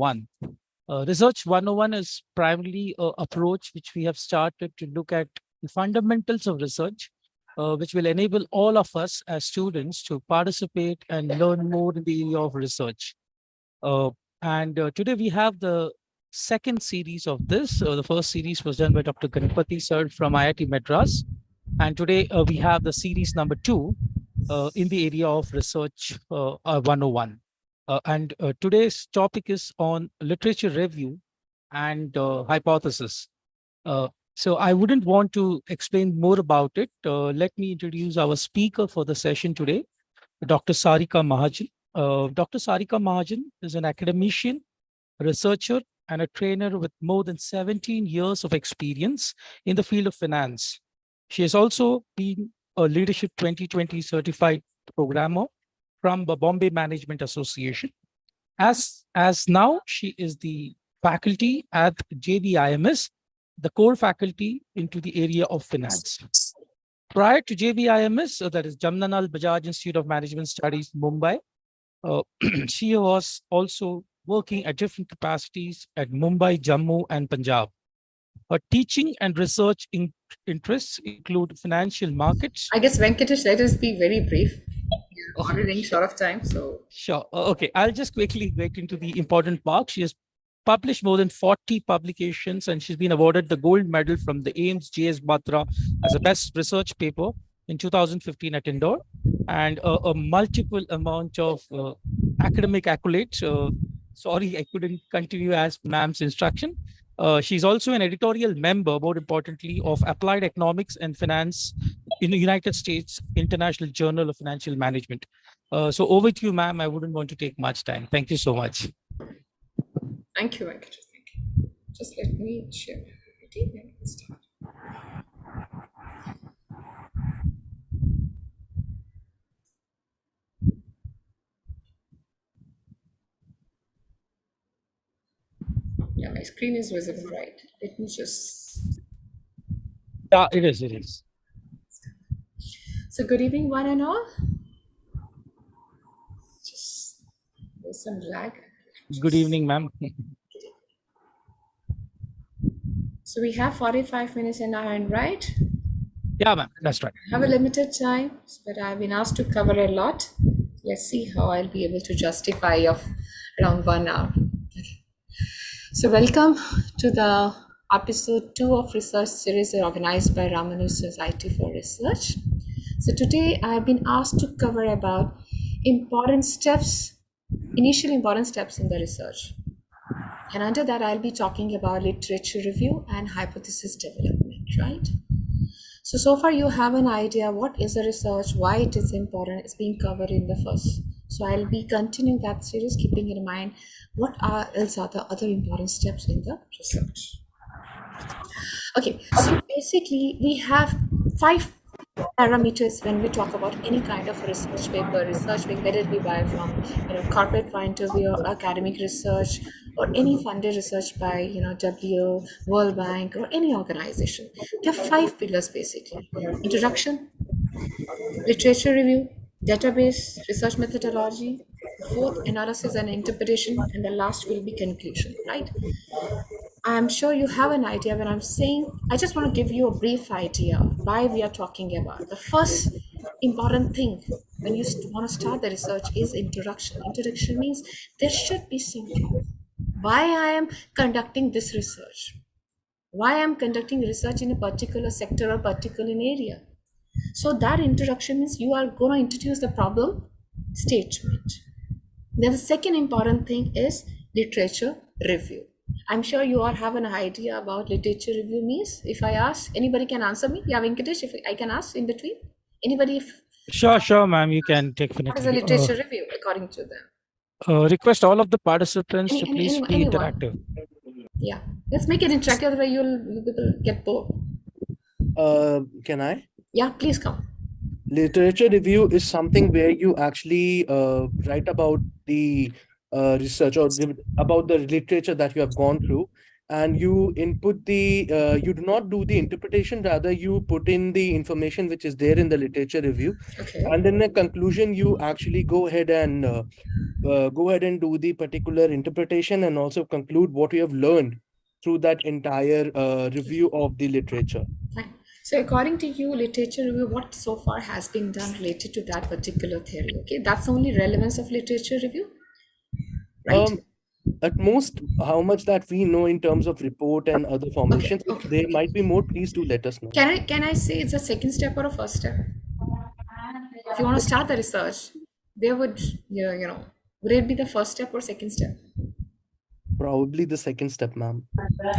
101. Research 101 is primarily an approach which we have started to look at the fundamentals of research, which will enable all of us as students to participate and learn more in the area of research. And today we have the second series of this. The first series was done by Dr. Ganpati sir from IIT Madras. And today we have the series number 2 in the area of research 101. And today's topic is on literature review and hypothesis. So I wouldn't want to explain more about it. Let me introduce our speaker for the session today, Dr. Sarika Mahajan. Dr. Sarika Mahajan is an academician, researcher, and a trainer with more than 17 years of experience in the field of finance. She has also been a Leadership 2020 certified programmer from the Bombay Management Association. As now, she is the faculty at JBIMS, the core faculty into the area of finance. Prior to JBIMS, that is Jamnanal Bajaj Institute of Management Studies, Mumbai, she was also working at different capacities at Mumbai, Jammu, and Punjab. Her teaching and research interests include financial markets. I guess Venkatesh, let us be very brief. We're already short of time, so. Sure. Okay, I'll just quickly get into the important part. She has published more than 40 publications, and she's been awarded the gold medal from the AIMS JS Batra as a best research paper in 2015 at Indore, and a multiple amount of academic accolades. Sorry, I couldn't continue as ma'am's instruction. She's also an editorial member, more importantly, of Applied Economics and Finance in the United States International Journal of Financial Management. So over to you, ma'am. I wouldn't want to take much time. Thank you so much. Thank you, Venkatesh. Thank you. Just let me share my PPT and we'll start. Yeah, my screen is visible, right? Let me just. Yeah, it is. It is. So, good evening, one and all. Just there's some lag. Good evening, ma'am. So, we have 45 minutes in our hand, right? Yeah, ma'am. That's right. I have a limited time, but I've been asked to cover a lot. Let's see how I'll be able to justify of around 1 hour. Okay. So welcome to the episode 2 of research series organized by Ramanujan Society for Research. So today I've been asked to cover about initial important steps in the research. And under that, I'll be talking about literature review and hypothesis development, right? So far you have an idea what is the research, why it is important. It's being covered in the first. So I'll be continuing that series, keeping in mind what else are the other important steps in the research. Okay, so basically we have 5 parameters when we talk about any kind of research paper, whether it be by from corporate point of view, or academic research, or any funded research by W, World Bank, or any organization. There are 5 pillars basically: introduction, literature review, database, research methodology, fourth, analysis and interpretation, and the last will be conclusion, right? I'm sure you have an idea when I'm saying, I just want to give you a brief idea why we are talking about. The first important thing when you want to start the research is introduction. Introduction means there should be something. Why I am conducting this research? Why I'm conducting research in a particular sector or particular area? So that introduction means you are going to introduce the problem statement. Then the second important thing is literature review. I'm sure you all have an idea about literature review means. If I ask, anybody can answer me? Yeah, Venkatesh, if I can ask in between. Anybody? Sure, ma'am. You can take What is a literature review according to them? Request all of the participants to please be anyone. interactive. Yeah, let's make it interactive, otherwise you'll get bored. Can I? Yeah, please come. Literature review is something where you actually write about the research or about the literature that you have gone through, and you input the, you do not do the interpretation, rather you put in the information which is there in the literature review. Okay. And in the conclusion, you actually go ahead and do the particular interpretation and also conclude what you have learned through that entire review of the literature. Fine. So according to you, literature review, what so far has been done related to that particular theory? Okay, that's the only relevance of literature review, right? At most, how much that we know in terms of report and other formations. If Okay, there okay. might be more, please do let us know. Can I say it's a second step or a first step? If you want to start the research, there would would it be the first step or second step? Probably the second step, ma'am.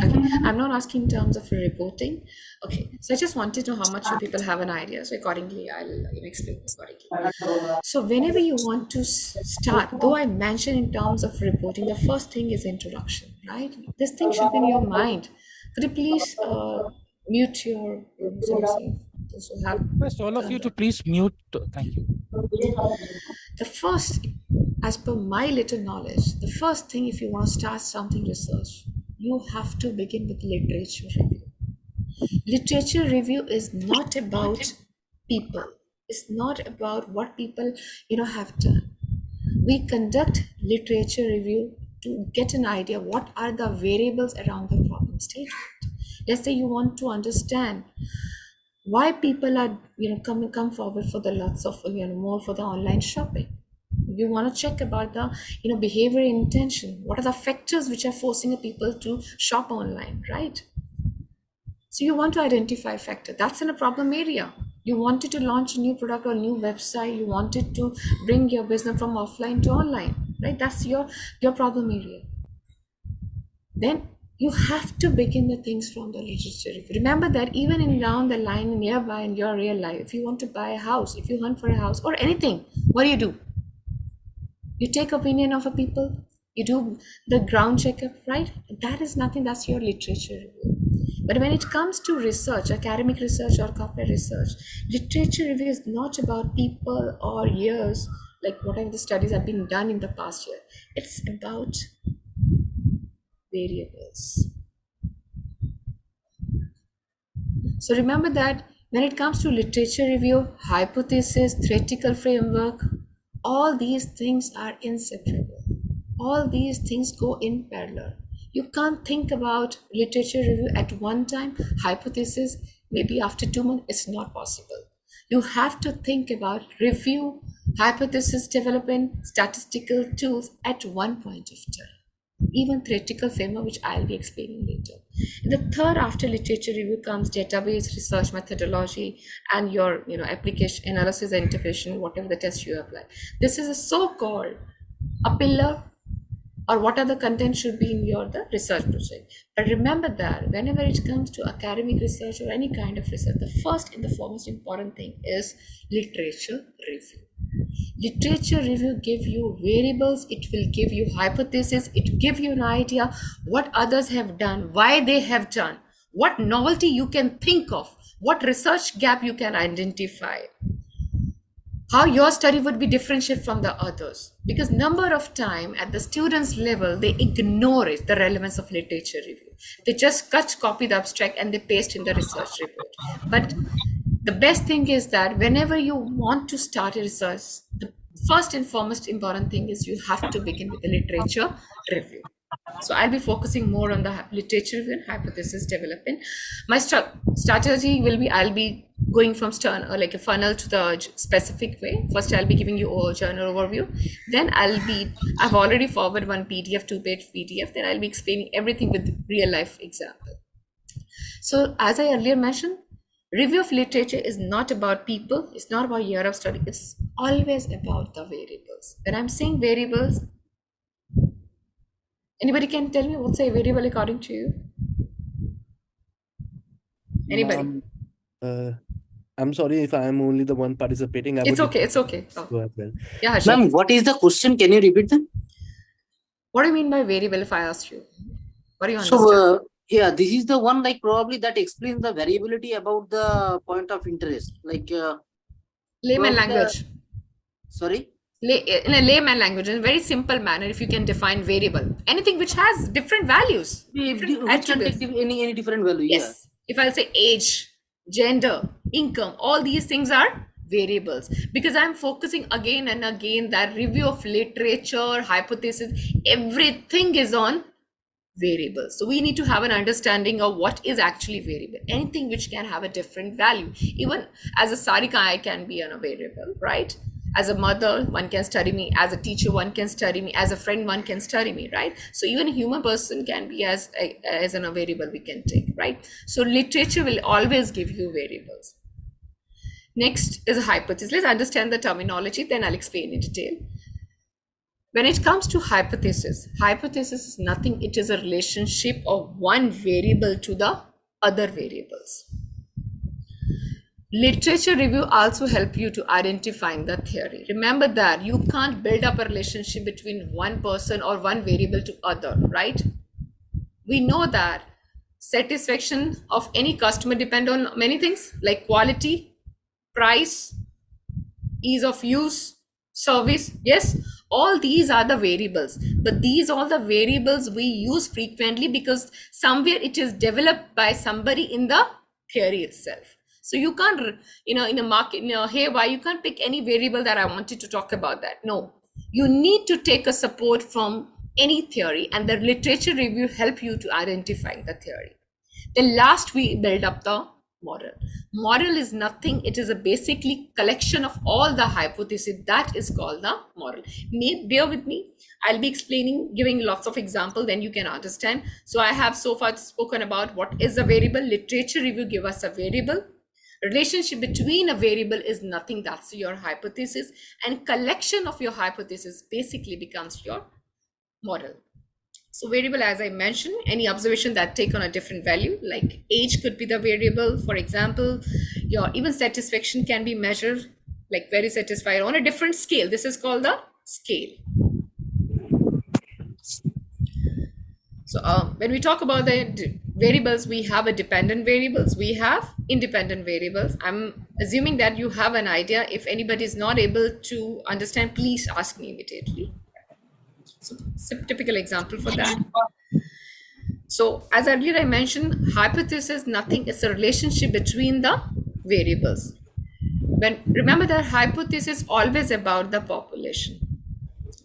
Okay, I'm not asking in terms of reporting. Okay, so I just wanted to know how much you people have an idea. So accordingly, I'll explain accordingly. So whenever you want to start, though I mentioned in terms of reporting, the first thing is introduction, right? This thing should be in your mind. Could you please mute your sorry, those who have Request all of you to please mute. Thank you. the first, as per my little knowledge, the first thing if you want to start something research, you have to begin with literature review. Literature review is not about people. It's not about what people have done. We conduct literature review to get an idea what are the variables around the problem statement. Let's say you want to understand why people are come forward for the lots of more for the online shopping. You want to check about the behavior intention. What are the factors which are forcing people to shop online, right? So you want to identify factor. That's in a problem area. You wanted to launch a new product or new website. You wanted to bring your business from offline to online, right? That's your problem area. Then you have to begin the things from the literature. Remember that even in down the line nearby in your real life, if you want to buy a house, if you hunt for a house or anything, what do? You take opinion of a people, you do the ground checkup, right? That is nothing, that's your literature review. But when it comes to research, academic research or corporate research, literature review is not about people or years, like whatever the studies have been done in the past year. It's about variables. So remember that when it comes to literature review, hypothesis, theoretical framework, all these things are inseparable. All these things go in parallel. You can't think about literature review at one time, hypothesis, maybe after 2 months, it's not possible. You have to think about review, hypothesis development, statistical tools at one point of time. Even theoretical framework, which I'll be explaining later. The third after literature review comes database research methodology and your application analysis and interpretation, whatever the test you apply. This is a so-called a pillar or what are the content should be in your the research project. But remember that whenever it comes to academic research or any kind of research, the first and the foremost important thing is literature review. Literature review give you variables, it will give you hypothesis, it give you an idea what others have done, why they have done, what novelty you can think of, what research gap you can identify, how your study would be differentiated from the others. Because number of time at the students level, they ignore it, the relevance of literature review. They just copy the abstract and they paste in the research report. But the best thing is that whenever you want to start a research, the first and foremost important thing is you have to begin with the literature review. So I'll be focusing more on the literature review and hypothesis development. My strategy will be, I'll be going from like a funnel to the specific way. First, I'll be giving you a journal overview. Then I've already forwarded one PDF, 2-page PDF. Then I'll be explaining everything with real life example. So as I earlier mentioned, review of literature is not about people, it's not about year of study, it's always about the variables. When I'm saying variables, anybody can tell me what's a variable according to you? Anybody? I'm sorry if I am only the one participating. It's okay. Oh. Go as well. Yeah, Harshit. Ma'am, what is the question? Can you repeat them? What do you mean by variable if I asked you? What do you understand? So, yeah, this is the one like probably that explains the variability about the point of interest. Like layman language. Sorry? in a layman language, in a very simple manner, if you can define variable, anything which has different values, different Which can take attributes. any different value. Yes. If I'll say age, gender, income, all these things are variables, because I'm focusing again and again that review of literature, hypothesis, everything is on variables. So we need to have an understanding of what is actually variable. Anything which can have a different value. Even as a Sarika, I can be on a variable, right? As a mother, one can study me. As a teacher, one can study me. As a friend, one can study me, right? So even a human person can be as a variable we can take, right? So literature will always give you variables. Next is a hypothesis. Let's understand the terminology, then I'll explain in detail. When it comes to hypothesis is nothing. It is a relationship of one variable to the other variables. Literature review also help you to identifying the theory. Remember that you can't build up a relationship between one person or one variable to other, right? We know that satisfaction of any customer depend on many things like quality, price, ease of use, service. Yes, all these are the variables, but these are the variables we use frequently because somewhere it is developed by somebody in the theory itself. So you can't, in a market, hey, why you can't pick any variable that I wanted to talk about that. No, you need to take a support from any theory, and the literature review help you to identify the theory. Then last, we build up the model. Model is nothing. It is a basically collection of all the hypotheses. That is called the model. Bear with me. I'll be explaining, giving lots of examples, then you can understand. So I have so far spoken about what is a variable. Literature review give us a variable. Relationship between a variable is nothing. That's your hypothesis. And collection of your hypothesis basically becomes your model. So variable, as I mentioned, any observation that take on a different value, like age could be the variable. For example, your even satisfaction can be measured, like very satisfied on a different scale. This is called the scale. So when we talk about the variables, we have a dependent variables, we have independent variables. I'm assuming that you have an idea. If anybody is not able to understand, please ask me immediately. So typical example for that. So as earlier I mentioned, hypothesis nothing. It's a relationship between the variables. Remember that hypothesis is always about the population,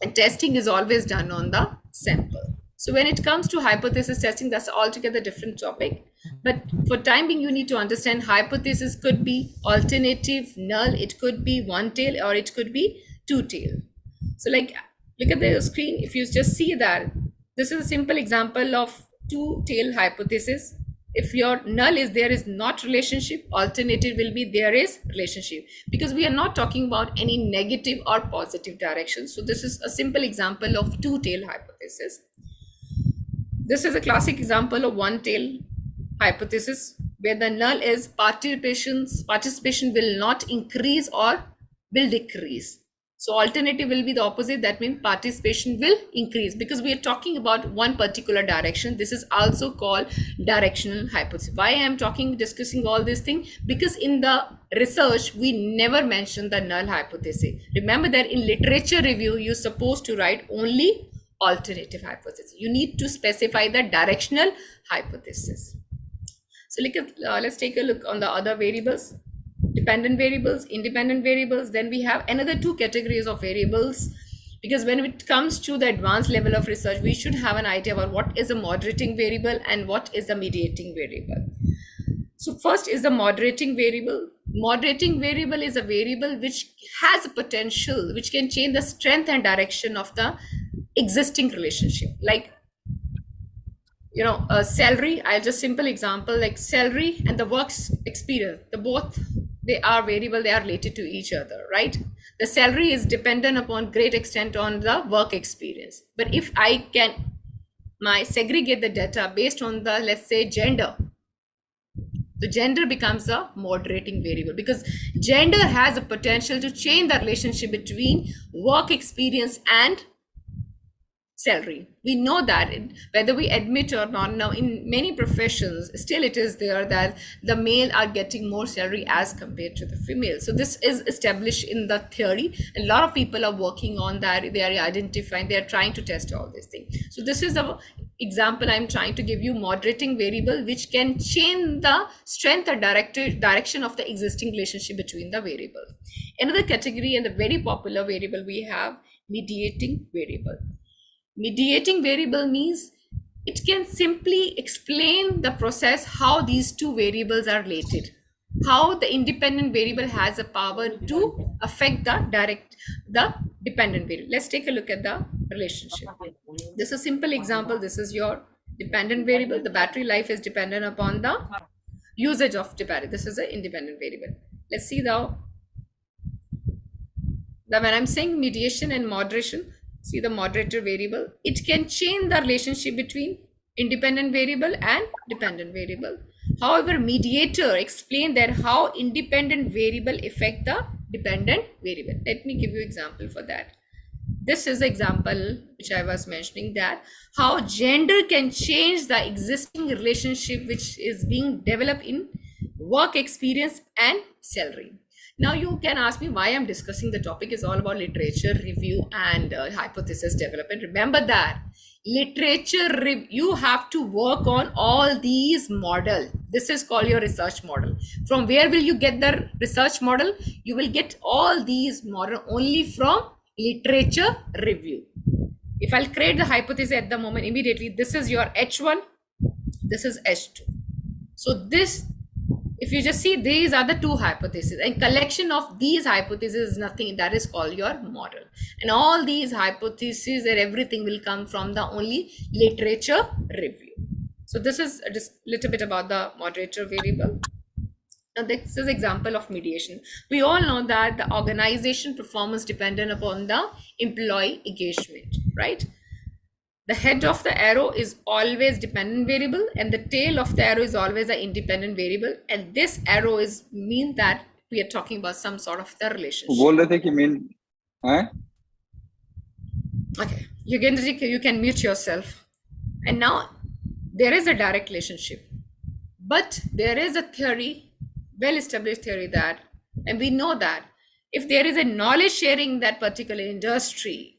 and testing is always done on the sample. So when it comes to hypothesis testing, that's altogether different topic. But for time being, you need to understand hypothesis could be alternative, null, it could be one tail, or it could be two tail. So like, look at the screen. If you just see that, this is a simple example of two tail hypothesis. If your null is there is not relationship, alternative will be there is relationship, because we are not talking about any negative or positive direction. So this is a simple example of two tail hypothesis. This is a classic example of one tail hypothesis where the null is participation will not increase or will decrease. So alternative will be the opposite. That means participation will increase, because we are talking about one particular direction. This is also called directional hypothesis. Why I am discussing all these things? Because in the research, we never mention the null hypothesis. Remember that in literature review, you're supposed to write only alternative hypothesis. You need to specify the directional hypothesis. So let's take a look on the other variables. Dependent variables, independent variables. Then we have another two categories of variables, because when it comes to the advanced level of research, we should have an idea about what is a moderating variable and what is a mediating variable. So first is the moderating variable. Moderating variable is a variable which has a potential, which can change the strength and direction of the existing relationship. Like, salary, I'll just simple example, like salary and the works experience, they are variable, they are related to each other, right? The salary is dependent upon great extent on the work experience. But if I can segregate the data based on the, let's say, gender, the gender becomes a moderating variable, because gender has a potential to change the relationship between work experience and salary. We know that whether we admit or not, now in many professions still it is there that the male are getting more salary as compared to the female. So this is established in the theory. A lot of people are working on that. They are identifying, they are trying to test all these things. So this is the example I'm trying to give you, moderating variable which can change the strength or direction of the existing relationship between the variables. Another category and a very popular variable we have, mediating variable. Mediating variable means it can simply explain the process how these two variables are related, how the independent variable has a power to affect the dependent variable. Let's take a look at the relationship. This is a simple example. This is your dependent variable. The battery life is dependent upon the usage of the battery. This is an independent variable. Let's see now. When I'm saying mediation and moderation, see the moderator variable, it can change the relationship between independent variable and dependent variable. However, mediator explain that how independent variable affect the dependent variable. Let me give you example for that. This is the example which I was mentioning, that how gender can change the existing relationship which is being developed in work experience and salary. Now you can ask me why I'm discussing the topic is all about literature review and hypothesis development. Remember that you have to work on all these model. This is called your research model. From where will you get the research model? You will get all these model only from literature review. If I'll create the hypothesis at the moment, immediately this is your H1, this is H2. So this, if you just see, these are the two hypotheses, and collection of these hypotheses is nothing, that is called your model. And all these hypotheses and everything will come from the only literature review. So this is just a little bit about the moderator variable. Now this is example of mediation. We all know that the organization performance dependent upon the employee engagement, right? The head of the arrow is always dependent variable and the tail of the arrow is always an independent variable. And this arrow is mean that we are talking about some sort of the relationship. बोल रहे थे कि mean हैं? Okay, you can mute yourself. And now there is a direct relationship, but there is a theory, well-established theory that, and we know that if there is a knowledge sharing in that particular industry,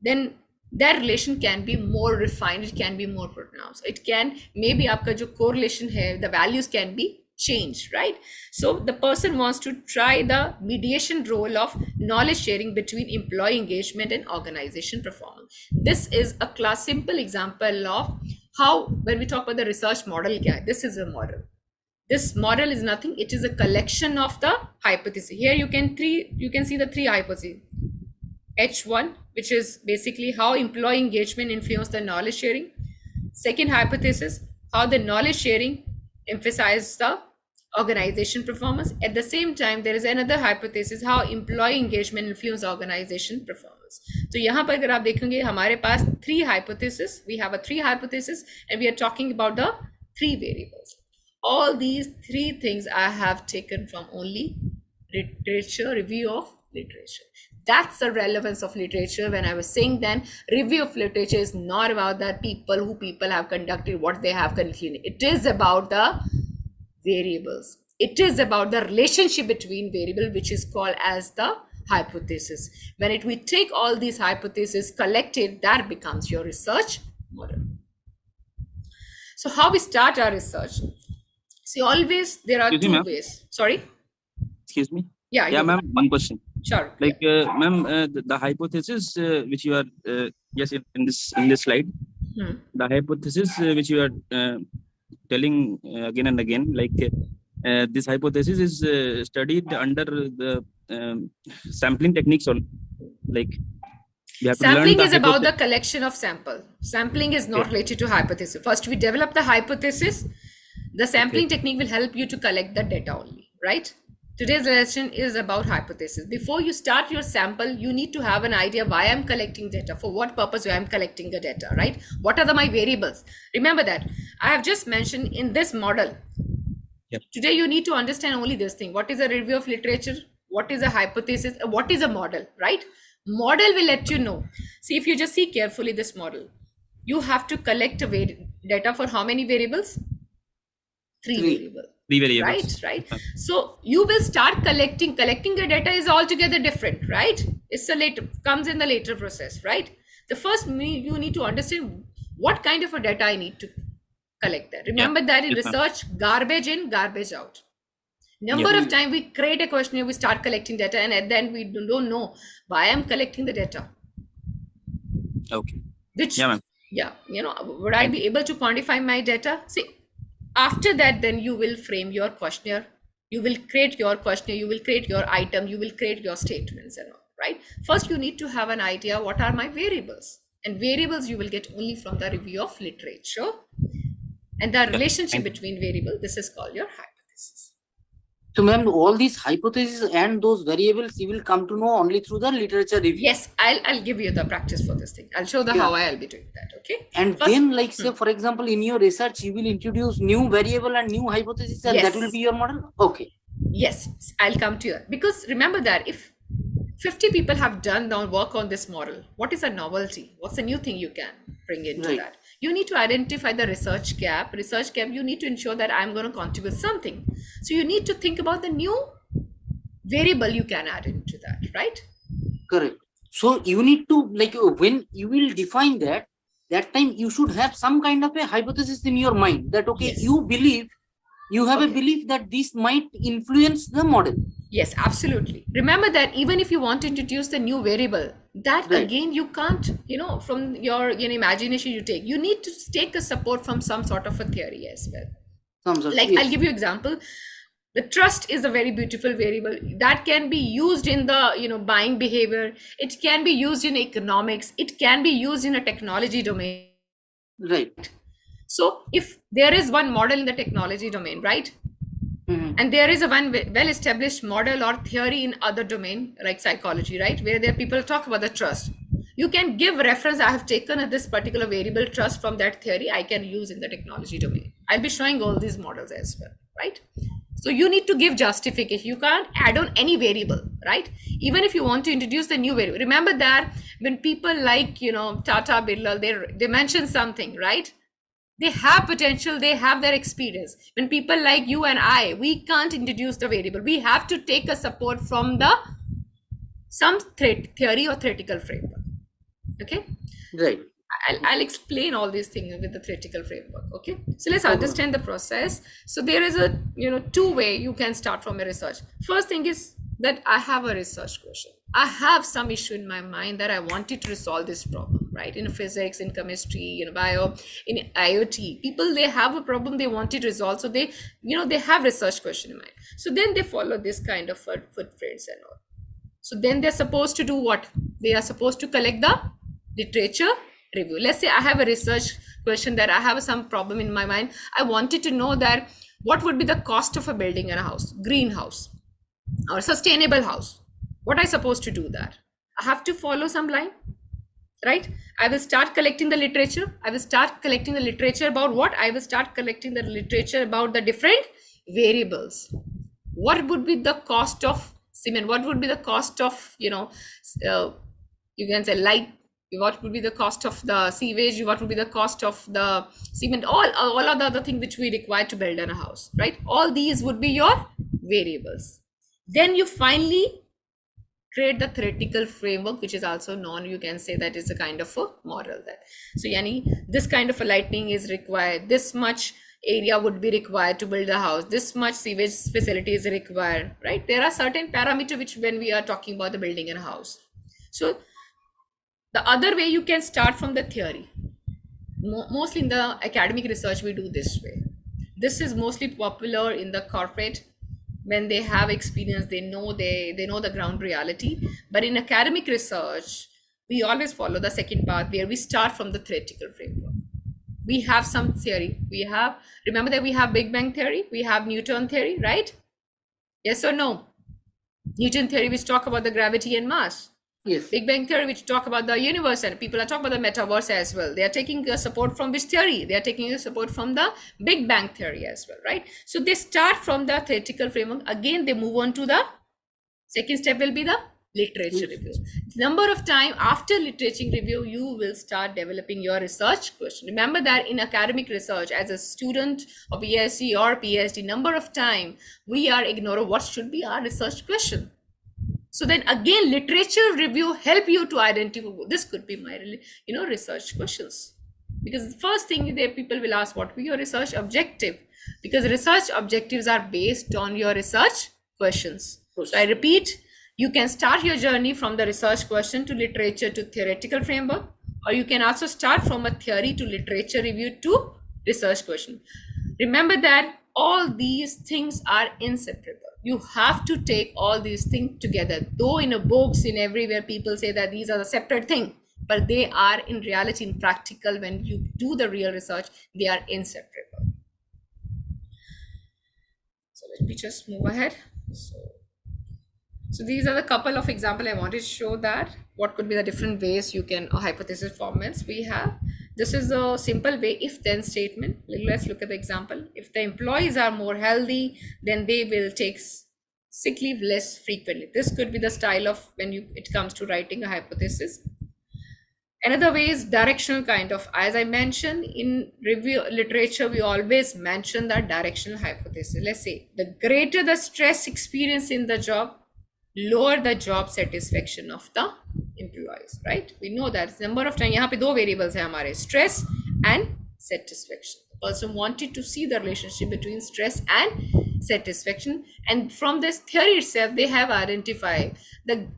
then that relation can be more refined, it can be more pronounced. It can, maybe aapka jo correlation hai, the values can be changed, right? So the person wants to try the mediation role of knowledge sharing between employee engagement and organization performance. This is a simple example of how, when we talk about the research model, this is a model. This model is nothing, it is a collection of the hypotheses. Here you can see the three hypotheses. H1, which is basically how employee engagement influence the knowledge sharing. Second hypothesis, how the knowledge sharing emphasizes the organization performance. At the same time, there is another hypothesis, how employee engagement influence organization performance. So यहाँ पर अगर आप देखेंगे हमारे पास three hypotheses, we have a three hypothesis and we are talking about the three variables. All these three things I have taken from only literature, review of literature. That's the relevance of literature. When I was saying then, review of literature is not about that people have conducted, what they have concluded. It is about the variables. It is about the relationship between variable, which is called as the hypothesis. When we take all these hypotheses collected, that becomes your research model. So how we start our research? See, always there are two ways. Sorry? Excuse me? Yeah, ma'am, one question. Sure. Like, ma'am, the hypothesis which you are, yes, in this slide, the hypothesis which you are telling again and again, like this hypothesis is studied under the sampling techniques, or like sampling is about the collection of sample. Sampling is not related to hypothesis. First, we develop the hypothesis. The sampling technique will help you to collect the data only, right? Today's lesson is about hypothesis. Before you start your sample, you need to have an idea why I'm collecting data, for what purpose I'm collecting the data, right? What are my variables? Remember that I have just mentioned in this model. Yep. Today, you need to understand only this thing. What is a review of literature? What is a hypothesis? What is a model, right? Model will let you know. See, if you just see carefully this model, you have to collect data for how many variables? Three variables. Three variables. Right. So you will start collecting the data is altogether different, right? It's a later, comes in the later process, right? The first you need to understand what kind of a data I need to collect that. Remember that in research, garbage in, garbage out. Number of time we create a questionnaire, we start collecting data, and at the end we don't know why I'm collecting the data. Okay. Which, would I be able to quantify my data? See, after that, then you will frame your questionnaire. You will create your questionnaire. You will create your item. You will create your statements and all, right? First, you need to have an idea what are my variables, and variables you will get only from the review of literature, and the relationship between variable. This is called your hypothesis. So, ma'am, all these hypotheses and those variables you will come to know only through the literature review. Yes, I'll give you the practice for this thing. I'll show the how I'll be doing that. Okay. And first, then, like say, for example, in your research, you will introduce new variable and new hypothesis, and that will be your model. Okay. Yes, I'll come to you, because remember that if 50 people have done the work on this model, what is a novelty? What's a new thing you can bring into that? You need to identify the research gap. You need to ensure that I'm going to contribute something. So you need to think about the new variable you can add into that, right? Correct. So you need to, like, when you will define that time you should have some kind of a hypothesis in your mind that, okay, you have a belief that this might influence the model. Yes, absolutely. Remember that even if you want to introduce the new variable, that again, you can't, from your imagination you need to take a support from some sort of a theory as well. I'll give you example. The trust is a very beautiful variable that can be used in the, buying behavior. It can be used in economics. It can be used in a technology domain. Right. So if there is one model in the technology domain, right? And there is a one well-established model or theory in other domain, like psychology, right? Where there people talk about the trust. You can give reference. I have taken this particular variable trust from that theory. I can use in the technology domain. I'll be showing all these models as well, right? So you need to give justification. You can't add on any variable, right? Even if you want to introduce the new variable. Remember that when people like, Tata, Birla, they mention something, right? They have potential, they have their experience. When people like you and I, we can't introduce the variable. We have to take a support from some theory or theoretical framework. Okay? Right. I'll explain all these things with the theoretical framework. Okay? So let's understand the process. So there is a, two way you can start from a research. First thing is that I have a research question. I have some issue in my mind that I wanted to resolve this problem, right? In physics, in chemistry, in bio, in IoT, people, they have a problem they wanted to resolve. So they, they have research question in mind. So then they follow this kind of footprints and all. So then they're supposed to do what? They are supposed to collect the literature review. Let's say I have a research question that I have some problem in my mind. I wanted to know that what would be the cost of a building and a house, greenhouse or sustainable house. What I supposed to do that? I have to follow some line, right? I will start collecting the literature. I will start collecting the literature about what? I will start collecting the literature about the different variables. What would be the cost of cement? What would be the cost of, you can say light? What would be the cost of the sewage? What would be the cost of the cement? All of the other things which we require to build a house, right? All these would be your variables. Then you finally create the theoretical framework, which is also known, you can say that is a kind of a model that. So yani, this kind of a lighting is required, this much area would be required to build a house, this much sewage facility is required, right? There are certain parameters which when we are talking about the building and a house. So the other way you can start from the theory. Mostly in the academic research, we do this way. This is mostly popular in the corporate. When they have experience, they know the ground reality. But in academic research, we always follow the second path where we start from the theoretical framework. We have some theory. Remember that we have Big Bang theory, we have Newton theory, right? Yes or no? Newton theory, which talk about the gravity and mass. Yes. Big Bang theory, which talk about the universe, and people are talking about the metaverse as well. They are taking support from which theory? They are taking support from the Big Bang theory as well, right? So they start from the theoretical framework. Again, they move on to the second step will be the literature review. Number of time after literature review, you will start developing your research question. Remember that in academic research, as a student of BSc or PhD, number of time we are ignoring what should be our research question. So then again, literature review help you to identify this could be my research questions. Because the first thing that people will ask, what will your research objective? Because research objectives are based on your research questions. So I repeat, you can start your journey from the research question to literature to theoretical framework, or you can also start from a theory to literature review to research question. Remember that all these things are inseparable. You have to take all these things together. Though in a books, in everywhere, people say that these are a separate thing, but they are in reality, in practical, when you do the real research, they are inseparable. So let me just move ahead. So these are the couple of examples I wanted to show that what could be the different ways you can hypothesis formats we have. This is a simple way if then statement. Let's look at the example. If the employees are more healthy, then they will take sick leave less frequently. This could be the style of when it comes to writing a hypothesis. Another way is directional kind of. As I mentioned in review literature, we always mention that directional hypothesis. Let's say the greater the stress experience in the job, lower the job satisfaction of the employees, right? We know that number of time यहाँ पे दो variables है हमारे, stress and satisfaction. The person wanted to see the relationship between stress and satisfaction, and from this theory itself, they have identified the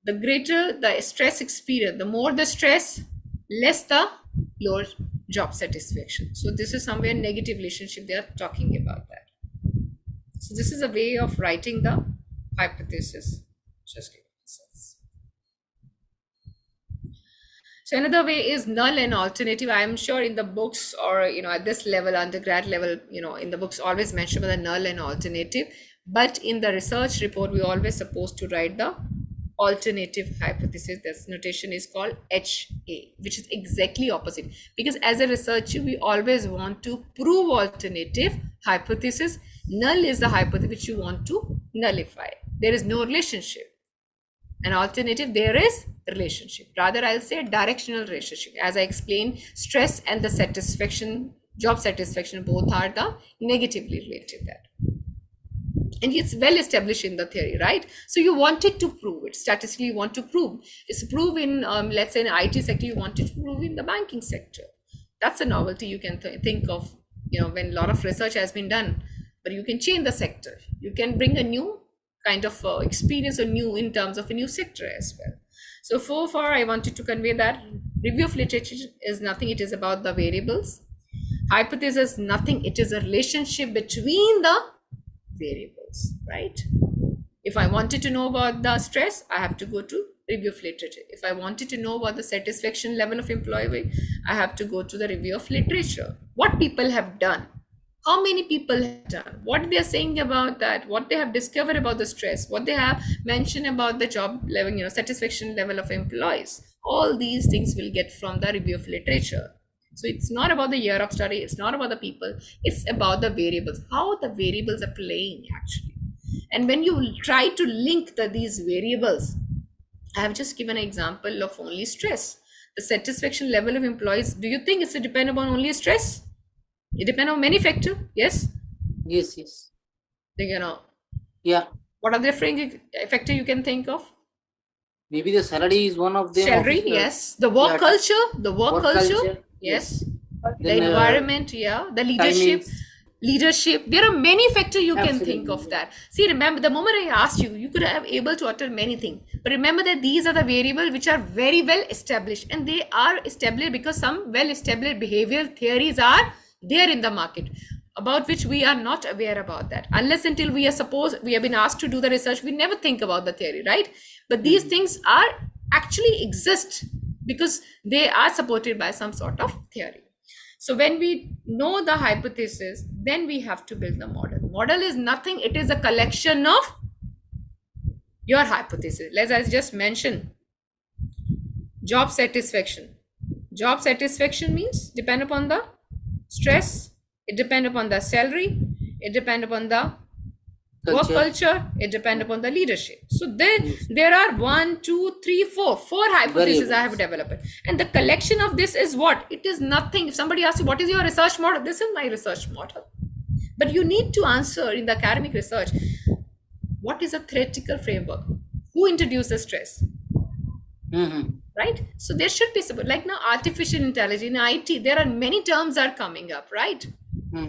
the greater the stress experience, the more the stress, less the lower job satisfaction. So this is somewhere negative relationship they are talking about that. So this is a way of writing the hypothesis. Just give me a sense. So another way is null and alternative. I am sure in the books or at this level, undergrad level, in the books always mention the null and alternative. But in the research report, we always supposed to write the alternative hypothesis. This notation is called HA, which is exactly opposite. Because as a researcher, we always want to prove alternative hypothesis. Null is the hypothesis which you want to nullify. There is no relationship. An alternative, there is relationship. Rather, I'll say directional relationship. As I explained, stress and the satisfaction, job satisfaction, both are the negatively related there. And it's well established in the theory, right? So you wanted to prove it. Statistically, you want to prove. It's prove in, let's say in IT sector, you wanted to prove in the banking sector. That's a novelty you can think of, when a lot of research has been done. But you can change the sector. You can bring a new kind of experience or new in terms of a new sector as well. So so far, I wanted to convey that review of literature is nothing. It is about the variables. Hypothesis is nothing. It is a relationship between the variables, right? If I wanted to know about the stress, I have to go to review of literature. If I wanted to know about the satisfaction level of employee, I have to go to the review of literature. What people have done, how many people have done, what they are saying about that, what they have discovered about the stress, what they have mentioned about the job level, satisfaction level of employees. All these things will get from the review of literature. So it's not about the year of study, it's not about the people, it's about the variables, how the variables are playing actually. And when you try to link these variables, I have just given an example of only stress. The satisfaction level of employees, do you think it's dependent on only stress? It depends on many factors, yes? Yes. Yeah. What are the different factors you can think of? Maybe the salary is one of them. Salary, yes. The work culture, yes. The environment, yeah. The leadership. There are many factors you can think of that. See, remember, the moment I asked you, you could have able to utter many things. But remember that these are the variables which are very well established. And they are established because some well-established behavioral theories are there in the market, about which we are not aware about that. Unless until we have been asked to do the research, we never think about the theory, right? But these things are actually exist because they are supported by some sort of theory. So when we know the hypothesis, then we have to build the model. Model is nothing. It is a collection of your hypothesis. As I just mentioned, job satisfaction. Job satisfaction means depend upon the stress, it depends upon the salary, it depends upon the Work culture, it depends upon the leadership. So then Yes. there are 1, 2, 3, 4 hypotheses I have Variables. developed. And the collection of this is what? It is nothing. If somebody asks you, what is your research model? This is my research model. But you need to answer in the academic research, what is a theoretical framework? Who introduced the stress? Right? So there should be support. Like now, artificial intelligence in IT, there are many terms are coming up, right?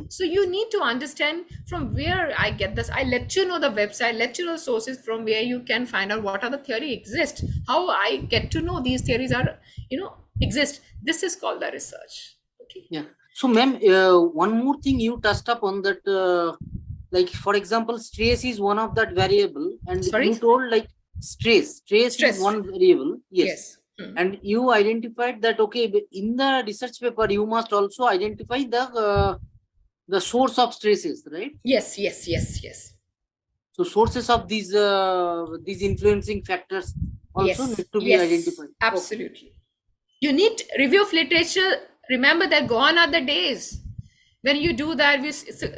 So you need to understand from where I get this. I let you know the website, let you know sources from where you can find out what are the theory exist, how I get to know these theories are, exist. This is called the research. Okay. Yeah. So, ma'am, one more thing you touched upon that, like for example, stress is one of that variable, and Sorry? you told like stress is one variable. Yes. And you identified that, okay, in the research paper you must also identify the source of stresses, right? Yes. So sources of these influencing factors also need to be identified. Absolutely. You need review of literature. Remember that gone are the days when you do that.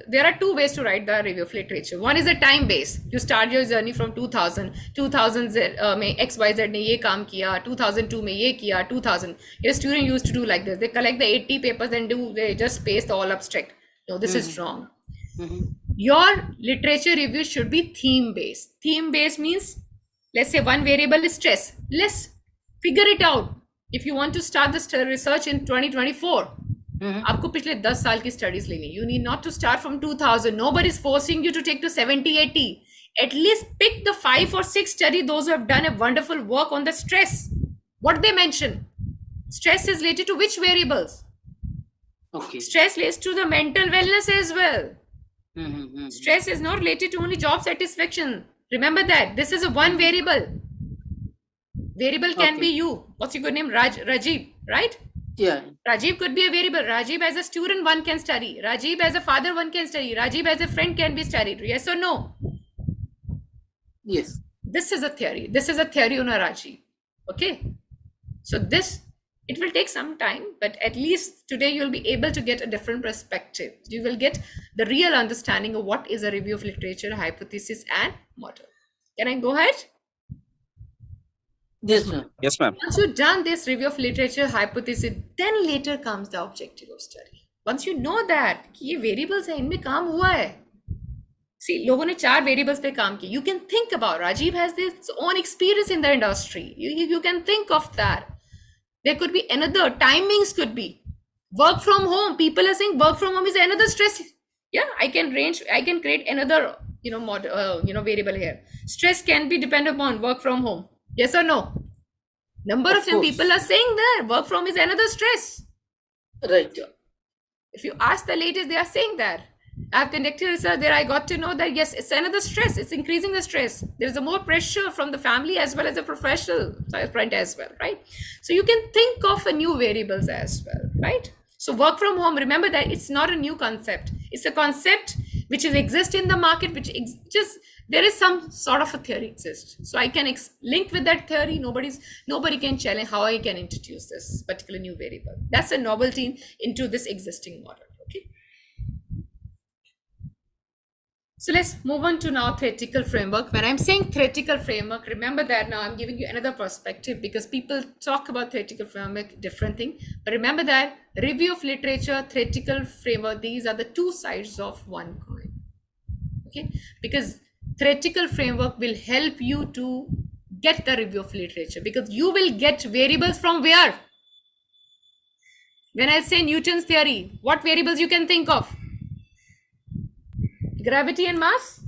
There are two ways to write the review of literature. One is a time base. You start your journey from 2000 में XYZ ने ये काम किया, 2002 में ये किया, 2000. Your student used to do like this. They collect the 80 papers and they just paste all abstract. No, this is wrong. Your literature review should be theme based. Theme based means, let's say one variable is stress. Let's figure it out. If you want to start the research in 2024, आपको पिछले 10 साल की studies लेंगे. You need not to start from 2000. Nobody is forcing you to take to 70, 80. At least pick the 5 or 6 study those who have done a wonderful work on the stress. What they mention? Stress is related to which variables? Okay. Stress relates to the mental wellness as well. Stress is not related to only job satisfaction. Remember that. This is a one variable. Variable can be you. What's your good name? Rajiv, right? Yeah. Rajiv could be a variable. Rajiv as a student, one can study. Rajiv as a father, one can study. Rajiv as a friend can be studied. Yes or no? Yes. This is a theory. This is a theory on a Rajiv. Okay. So it will take some time, but at least today you'll be able to get a different perspective. You will get the real understanding of what is a review of literature, hypothesis, and model. Can I go ahead? Yes, ma'am. Yes, ma'am. Once you've done this review of literature, hypothesis, then later comes the objective of study. Once you know that कि ये variables हैं, इनमें काम हुआ है. See, लोगों ने 4 variables पे काम किया. You can think about. Rajiv has his own experience in the industry. You can think of that. There could be another. Timings could be. Work from home. People are saying work from home is another stress. Yeah, I can create another, variable here. Stress can be dependent upon work from home. Yes or no? Number of them people are saying that work from is another stress. Right. If you ask the ladies, they are saying that. I've conducted research there. I got to know that yes, it's another stress. It's increasing the stress. There's a more pressure from the family as well as the professional front as well, right? So you can think of a new variables as well, right? So work from home, remember that it's not a new concept. It's a concept which is exist in the market, which just there is some sort of a theory exists. So I can link with that theory. Nobody can challenge how I can introduce this particular new variable. That's a novelty into this existing model. Okay. So let's move on to now theoretical framework. When I'm saying theoretical framework, remember that now I'm giving you another perspective because people talk about theoretical framework, different thing. But remember that review of literature, theoretical framework, these are the two sides of one coin. Okay, because theoretical framework will help you to get the review of literature because you will get variables from where? When I say Newton's theory, what variables you can think of? Gravity and mass?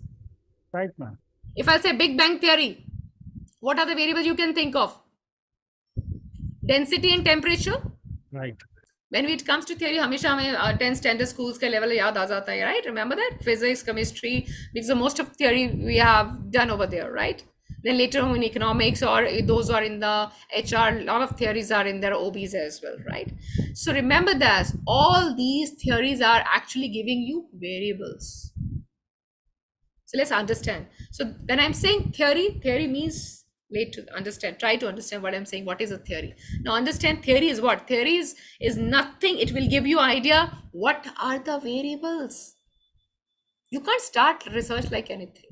Right, ma'am. If I say Big Bang theory, what are the variables you can think of? Density and temperature? Right. When it comes to theory, हमेशा हमें 10 standard schools का level याद आ जाता है, right? Remember that? Physics, chemistry, because the most of theory we have done over there, right? Then later on in economics or those are in the HR, a lot of theories are in their OBs as well, right? So remember that all these theories are actually giving you variables. So let's understand. So when I'm saying theory means try to understand what I'm saying. What is a theory? Now understand theory is what? Theory is nothing. It will give you idea what are the variables. You can't start research like anything.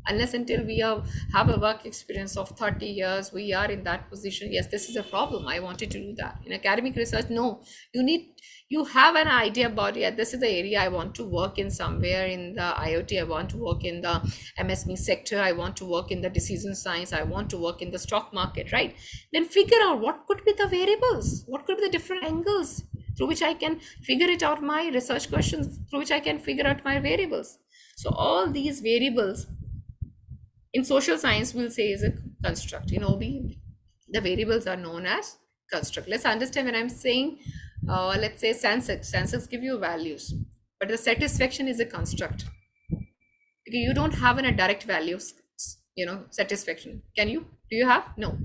Unless until we have a work experience of 30 years, we are in that position. Yes, this is a problem. I wanted to do that. In academic research, no, you have an idea about, yeah, this is the area I want to work in somewhere in the IoT. I want to work in the MSME sector. I want to work in the decision science. I want to work in the stock market, right? Then figure out what could be the variables, what could be the different angles through which I can figure it out my research questions, through which I can figure out my variables. So all these variables in social science we'll say is a construct. In OB, the variables are known as construct. Let's understand when I'm saying, let's say Sansex give you values, but the satisfaction is a construct. Because you don't have a direct values, satisfaction. Can you? Do you have? No.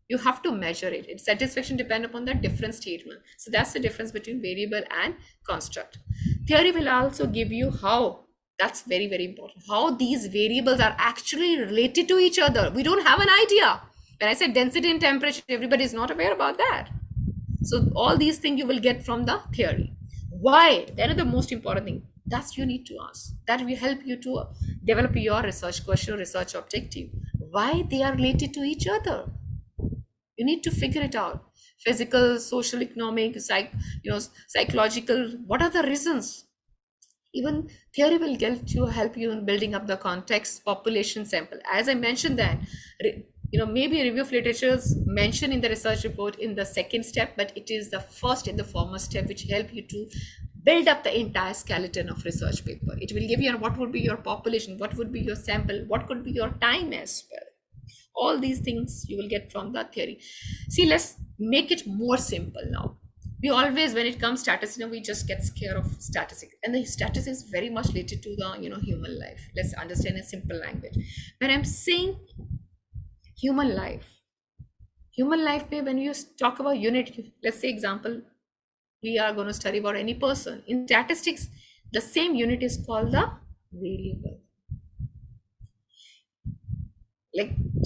You have to measure it. Its satisfaction depend upon the different statement. So that's the difference between variable and construct. Theory will also give you how. That's very, very important. How these variables are actually related to each other. We don't have an idea. When I said density and temperature, everybody is not aware about that. So all these things you will get from the theory. Why? That is the most important thing. That's you need to ask. That will help you to develop your research question or research objective. Why they are related to each other? You need to figure it out. Physical, social, economic, psychological. What are the reasons? Even theory will help you in building up the context, population sample. As I mentioned that, maybe review of literatures mentioned in the research report in the second step, but it is the first and the foremost step which help you to build up the entire skeleton of research paper. It will give you what would be your population, what would be your sample, what could be your time as well. All these things you will get from the theory. See, let's make it more simple now. We always, when it comes statistics, we just get scared of statistics, and the statistics is very much related to the human life. Let's understand in simple language. When I'm saying human life, when you talk about unit, let's say example, we are going to study about any person. In statistics, the same unit is called the variable.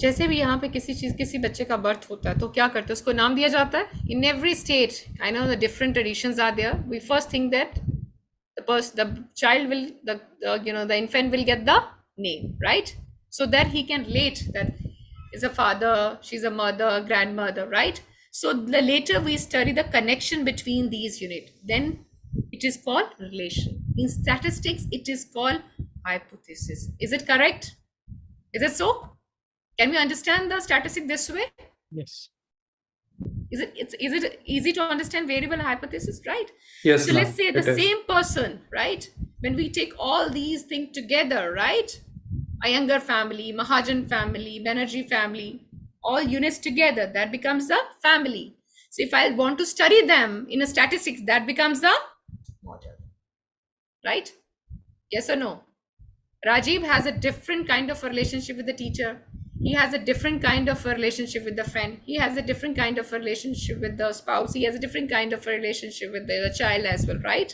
जैसे भी यहाँ पे किसी बच्चे का birth होता है तो क्या करते हैं, उसको नाम दिया जाता है. In every state, I know the different traditions are there. We first think that the child will, the infant will get the name, right? So that he can relate that is a father, she's a mother, grandmother, right? So later we study the connection between these units. Then it is called relation. In statistics, it is called hypothesis. Is it correct? Is it so? Can we understand the statistic this way? Yes. Is it easy to understand variable hypothesis, right? Yes. So let's say the same person, right? When we take all these things together, right? Iyengar family, Mahajan family, Banerjee family, all units together, that becomes the family. So if I want to study them in a statistics, that becomes the model, right? Yes or no? Rajiv has a different kind of a relationship with the teacher. He has a different kind of a relationship with the friend. He has a different kind of a relationship with the spouse. He has a different kind of a relationship with the child as well, right?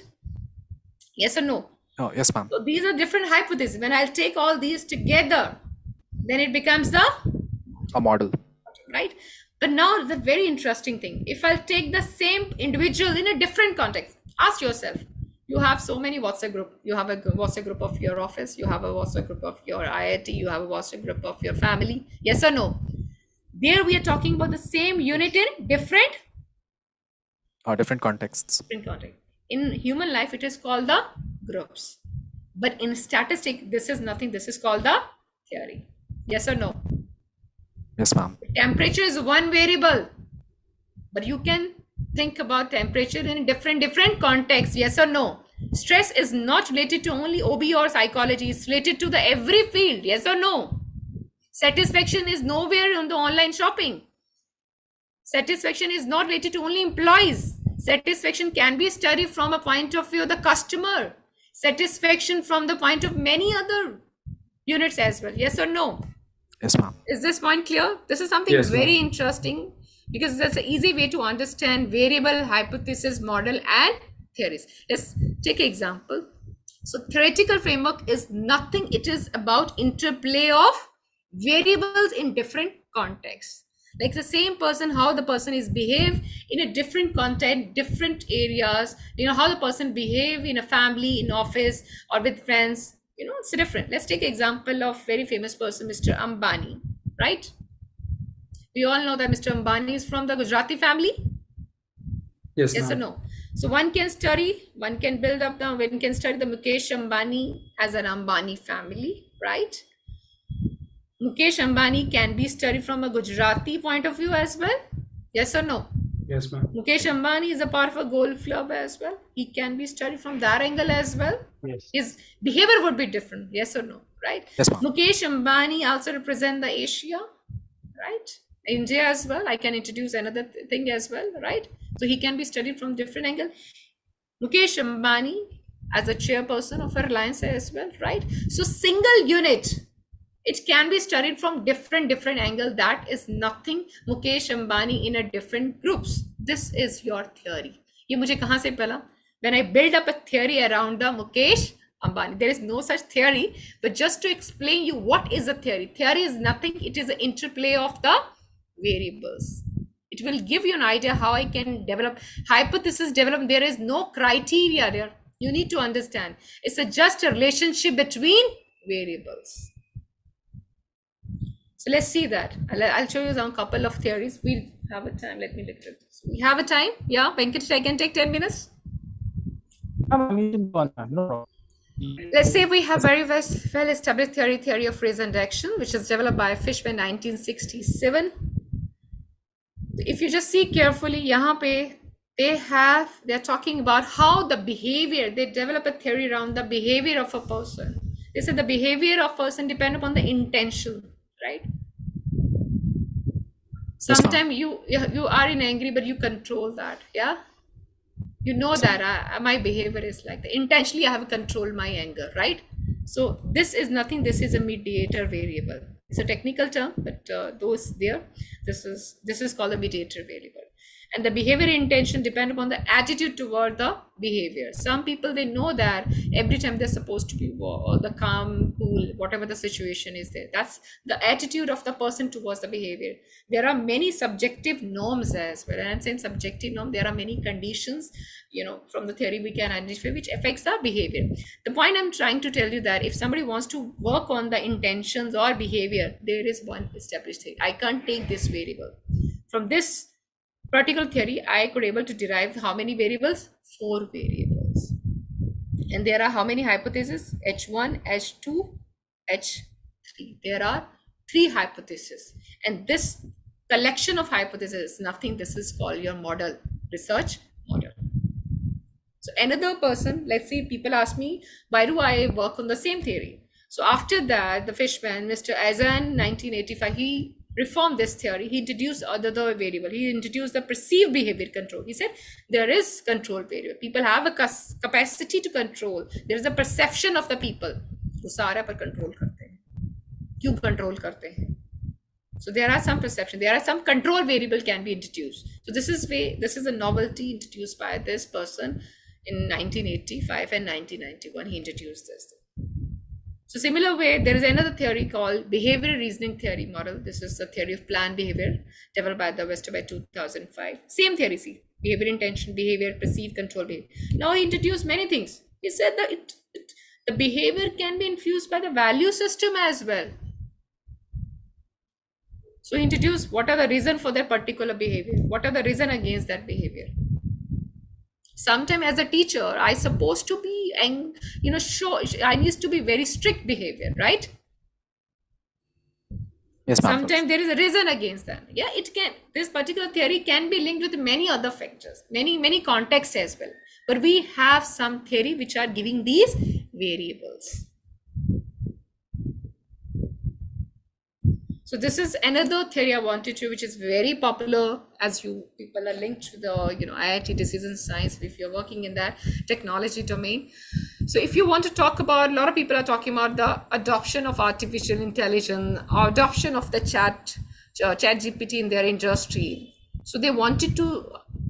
Yes or no? Oh, yes, ma'am. So these are different hypotheses. When I'll take all these together, then it becomes a model, right? But now the very interesting thing, if I'll take the same individual in a different context, ask yourself, you have so many WhatsApp group. You have a WhatsApp group of your office. You have a WhatsApp group of your IIT. You have a WhatsApp group of your family. Yes or no? There we are talking about the same unit in different contexts. Different context. In human life, it is called the groups. But in statistic, this is nothing. This is called the theory. Yes or no? Yes, ma'am. Temperature is one variable, but you can think about temperature in different contexts. Yes or no? Stress is not related to only OB or psychology. It's related to the every field. Yes or no? Satisfaction is nowhere on the online shopping. Satisfaction is not related to only employees. Satisfaction can be studied from a point of view of the customer. Satisfaction from the point of many other units as well. Yes or no? Yes, ma'am. Is this point clear? This is something very interesting, because that's an easy way to understand variable, hypothesis, model, and theories. Let's take an example. So theoretical framework is nothing. It is about interplay of variables in different contexts. Like the same person, how the person is behave in a different context, different areas, how the person behave in a family, in office, or with friends, You know, it's different. Let's take example of very famous person, Mr. Ambani, right? We all know that Mr. Ambani is from the Gujarati family. Yes or no? So one can study, one can build up the, one can study the Mukesh Ambani as an Ambani family, right? Mukesh Ambani can be studied from a Gujarati point of view as well. Yes or no? Yes, ma'am. Mukesh Ambani is a part of a golf club as well. He can be studied from that angle as well. Yes. His behavior would be different. Yes or no? Right? Yes, ma'am. Mukesh Ambani also represent the Asia, right? India as well. I can introduce another thing as well, right? So he can be studied from different angle. Mukesh Ambani as a chairperson of a Reliance as well, right? So single unit, it can be studied from different angle. That is nothing. Mukesh Ambani in a different groups. This is your theory. ये मुझे कहाँ से पहला? When I build up a theory around the Mukesh Ambani, there is no such theory, but just to explain you what is a theory. Theory is nothing. It is an interplay of the variables. It will give you an idea how I can develop hypothesis development. There is no criteria there. You need to understand. It's just a relationship between variables. So let's see that. I'll show you some couple of theories. We have a time. Let me look at this. We have a time. Yeah, Venkat, I can take 10 minutes. No. Let's say we have very well established theory of reason and action, which is developed by Fishman 1967. If you just see carefully, yahan pe they're talking about how the behavior, they develop a theory around the behavior of a person. They said the behavior of a person depends upon the intention, right? Sometimes you are in angry, but you control that, yeah? You know that my behavior is like that. Intentionally, I have controlled my anger, right? So this is nothing. This is a mediator variable. It's a technical term, but this is called a mediator variable. And the behavior intention depend upon the attitude toward the behavior. Some people, they know that every time they're supposed to be the calm, cool, whatever the situation is there. That's the attitude of the person towards the behavior. There are many subjective norms as well. And I'm saying subjective norm, there are many conditions, from the theory we can identify which affects the behavior. The point I'm trying to tell you that if somebody wants to work on the intentions or behavior, there is one established theory. I can't take this variable. From this particular theory, I could able to derive how many variables? 4 variables. And there are how many hypotheses? H1, H2, H3. There are 3 hypotheses. And this collection of hypotheses is nothing. This is called your model, research model. So another person, let's say people ask me, why do I work on the same theory? So after that, the Fishman, Mr. Azan, 1985, he reformed this theory. He introduced another variable. He introduced the perceived behavior control. He said there is control variable. People have a capacity to control. There is a perception of the people. वो सारा पर control करते हैं. क्यों control करते हैं? So there are some perception. There are some control variable can be introduced. So this is a novelty introduced by this person in 1985 and 1991. He introduced this. So similar way, there is another theory called behavioral reasoning theory model. This is the theory of planned behavior developed by the Wester by 2005. Same theory, see, behavior intention, behavior, perceived control behavior. Now he introduced many things. He said that the behavior can be infused by the value system as well. So he introduced what are the reason for that particular behavior? What are the reason against that behavior? Sometimes as a teacher, I supposed to be, I need to be very strict behavior, right? Yes, ma'am. Sometimes there is a reason against that. Yeah, it can. This particular theory can be linked with many other factors, many contexts as well. But we have some theory which are giving these variables. So this is another theory I wanted to, which is very popular as you people are linked to the IIT decision science if you're working in that technology domain. So if you want to talk about, a lot of people are talking about the adoption of artificial intelligence, or adoption of the chat GPT in their industry. So they wanted to,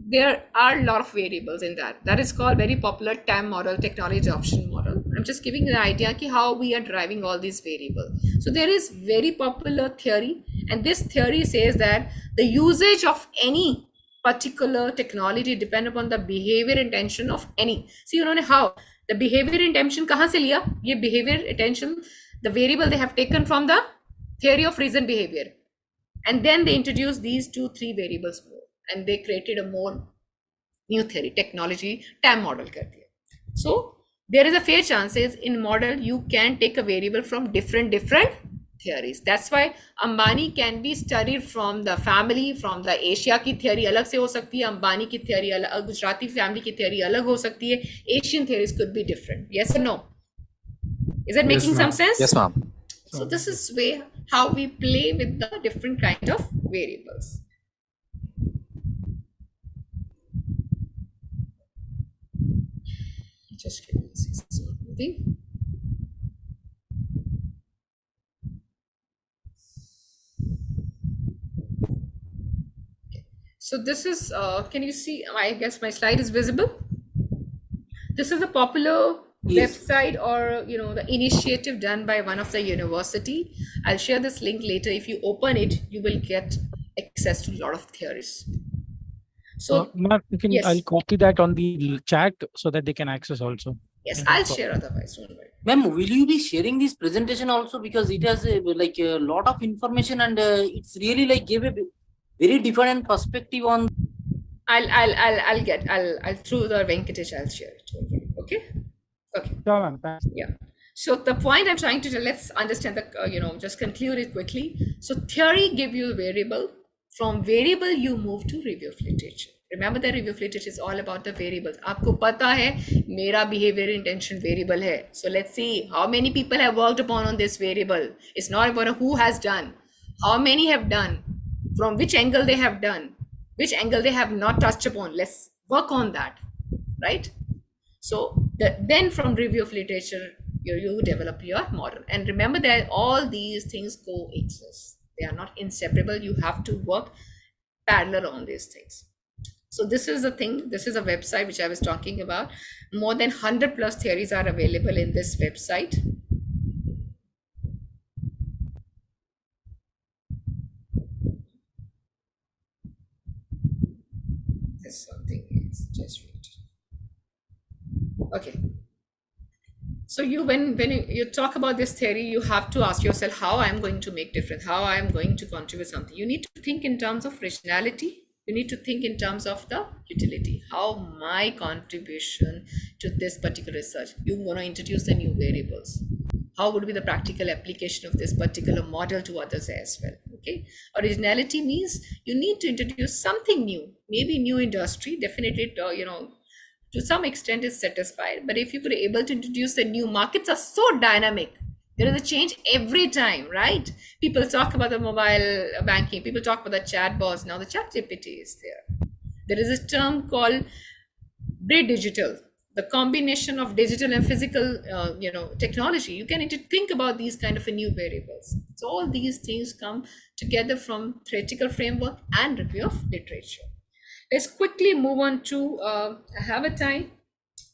there are a lot of variables in that. That is called very popular TAM model, technology adoption model. I'm just giving an idea of how we are driving all these variables. So there is very popular theory, and this theory says that the usage of any particular technology depend upon the behavior intention of any. See, how The behavior intention kahan se liya? Ye behavior intention, the variable they have taken from the theory of reason behavior. And then they introduced these 2-3 variables more. And they created a more new theory, technology, TAM model kar diya. So there is a fair chances in model you can take a variable from different theories. That's why Ambani can be studied from the family, from the Asia ki theory alag se ho sakti hai, Ambani ki theory alag, Gujarati family ki theory alag ho sakti hai, Asian theories could be different. Yes or no? Is that making some sense? Yes, ma'am. So this is way how we play with the different kind of variables. Just give me moving. So this is, can you see, I guess my slide is visible. This is a popular website or, the initiative done by one of the university. I'll share this link later. If you open it, you will get access to a lot of theories. So ma'am, yes. I'll copy that on the chat so that they can access also. Yes, I'll share otherwise, don't worry. Ma'am, will you be sharing this presentation also, because it has a lot of information and it's really give a very different perspective on. I'll through the Venkatesh, I'll share it. Don't worry. Okay. Sure, ma'am. Thanks. Yeah. So the point I'm trying to do, let's understand the just conclude it quickly. So theory give you a variable. From variable you move to review of literature. Remember that review of literature is all about the variables. आपको पता है मेरा behavior intention variable है. So let's see how many people have worked upon on this variable. It's not about who has done, how many have done, from which angle they have done, which angle they have not touched upon. Let's work on that, right? So then from review of literature, you develop your model. And remember that all these things coexist. They are not inseparable. You have to work parallel on these things. So this is the thing. This is a website which I was talking about. More than 100 plus theories are available in this website. There's something else. Just read. Okay. So when you talk about this theory, you have to ask yourself how I'm going to make difference, how I'm going to contribute something. You need to think in terms of rationality. You need to think in terms of the utility. How my contribution to this particular research. You want to introduce the new variables. How would be the practical application of this particular model to others as well? Okay. Originality means you need to introduce something new, maybe new industry, definitely, to some extent is satisfied. But if you could able to introduce the new markets are so dynamic, there is a change every time, right? People talk about the mobile banking, people talk about the chatbots. Now the chat GPT is there. There is a term called digital, the combination of digital and physical, technology. You can think about these kind of new variables. So all these things come together from theoretical framework and review of literature. Let's quickly move on to, I have a time,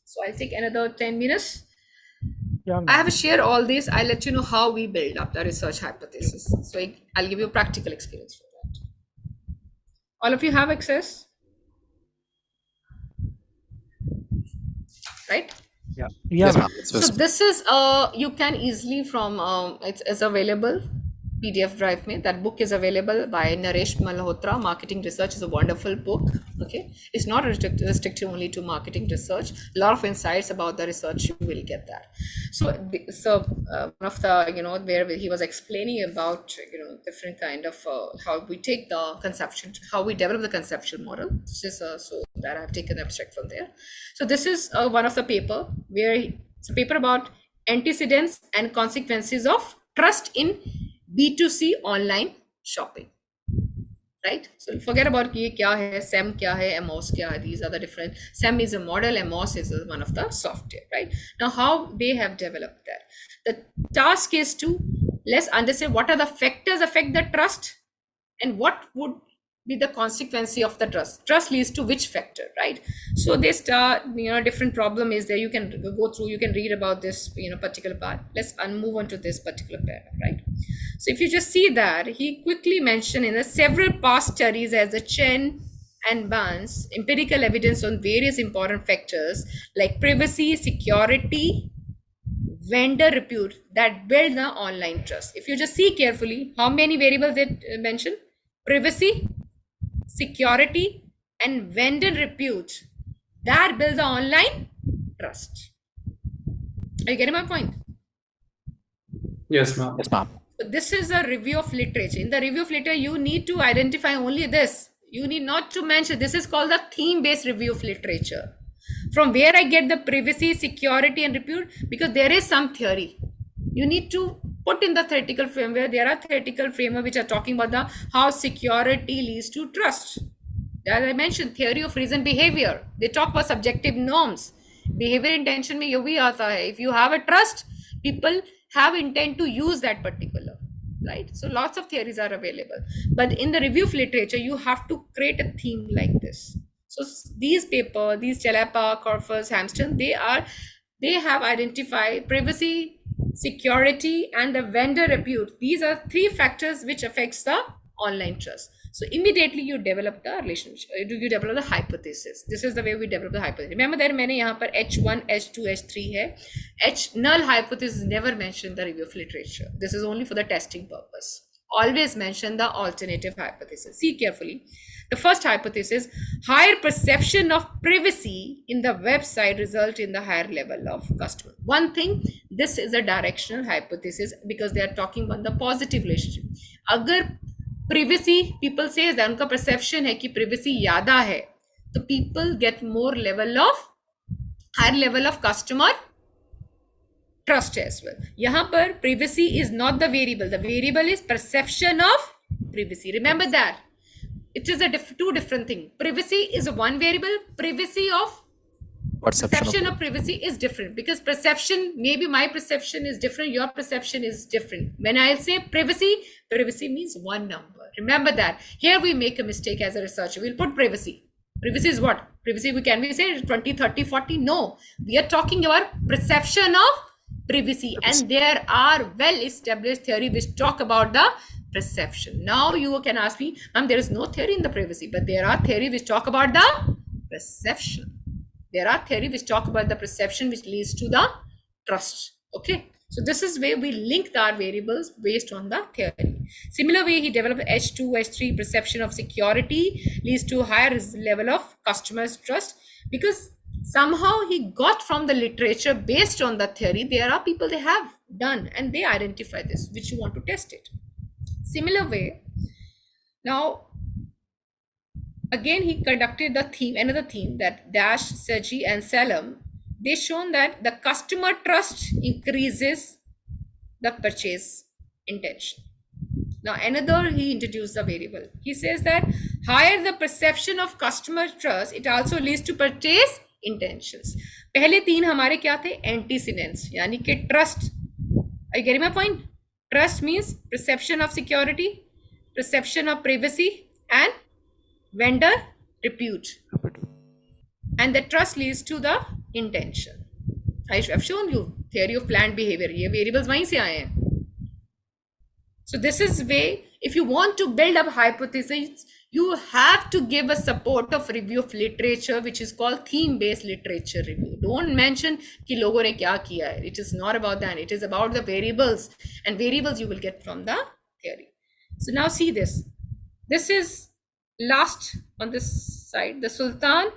so I'll take another 10 minutes. Yeah, I have shared all this. I'll let you know how we build up the research hypothesis. So I'll give you a practical experience for that. All of you have access? Right? Yeah. Yes, ma'am. So this is, you can easily from, it's available. PDF drive mein. That book is available by Naresh Malhotra. Marketing Research is a wonderful book. Okay, it's not restricted only to marketing research. A lot of insights about the research you will get that. So one of the where he was explaining about different kind of how we take the conception, how we develop the conceptual model. This is so that I've taken the abstract from there. So this is one of the paper where it's a paper about antecedents and consequences of trust in B2C online shopping, right? So forget about ye kya hai, SEM kya hai, MOS kya hai. These are the different. SEM is a model, MOS is one of the software, right? Now how they have developed that. The task is to let's understand what are the factors affect the trust and what would be the consequence of the trust. Trust leads to which factor, right? So they start, different problem is there. You can go through, you can read about this, particular part. Let's move on to this particular paragraph, right? So if you just see that, he quickly mentioned in the several past studies as the Chen and Barnes empirical evidence on various important factors like privacy, security, vendor repute that build the online trust. If you just see carefully, how many variables it mentioned? Privacy, security, and vendor repute that build the online trust. Are you getting my point? Yes, ma'am. Yes, ma'am. So this is a review of literature. In the review of literature, you need to identify only this. You need not to mention. This is called the theme-based review of literature. From where I get the privacy, security, and repute, because there is some theory. You need to put in the theoretical framework. There are theoretical framework which are talking about the how security leads to trust. As I mentioned, theory of reason behavior. They talk about subjective norms. Behavior intention में ये भी आता है. If you have a trust, people have intent to use that particular, right? So lots of theories are available. But in the review of literature, you have to create a theme like this. So these paper, these Jalapa, Corpus, Hampton, they have identified privacy, security, and the vendor repute. These are three factors which affects the online trust. So immediately you develop the relationship, you develop the hypothesis. This is the way we develop the hypothesis. Remember that मैंने यहाँ पर H1, H2, H3 है. Null hypothesis is never mentioned in the review of literature. This is only for the testing purpose. Always mention the alternative hypothesis. See carefully. The first hypothesis, higher perception of privacy in the website result in the higher level of customer. One thing, this is a directional hypothesis because they are talking about the positive relationship. अगर privacy, people say that उनका perception है कि privacy ज़्यादा है, तो people get more level of higher level of customer trust as well. यहाँ पर privacy is not the variable. The variable is perception of privacy. Remember that. It is a two different thing. Privacy is one variable. Privacy of perception of privacy is different because perception, maybe my perception is different, your perception is different. When I say privacy, privacy means one number. Remember that. Here we make a mistake as a researcher. We'll put privacy. Privacy is what? Privacy, can we say 20, 30, 40? No. We are talking about perception of privacy. And there are well-established theory which talk about the perception. Now you can ask me, ma'am, there is no theory in the privacy, but there are theory which talk about the perception. There are theory which talk about the perception which leads to the trust. Okay. So this is where we link our variables based on the theory. Similar way, he developed H2, H3 perception of security leads to higher level of customers' trust because somehow he got from the literature based on the theory. There are people they have done and they identify this, which you want to test it. Similar way, now again he conducted the theme, another theme that Dash, Seji and Salem, they shown that the customer trust increases the purchase intention. Now another, he introduced the variable. He says that higher the perception of customer trust, it also leads to purchase intentions. पहले तीन हमारे क्या थे? Antecedents, यानी कि trust. Are you getting my point? Trust means perception of security, perception of privacy, and vendor repute. And the trust leads to the intention. I have shown you theory of planned behavior. ये variables वहीं से आए हैं. So this is way, if you want to build up hypotheses, you have to give a support of review of literature, which is called theme-based literature review. Don't mention कि लोगों ने क्या किया है. It is not about that. It is about the variables, and variables you will get from the theory. So now see this. This is last on this side, the Sultan.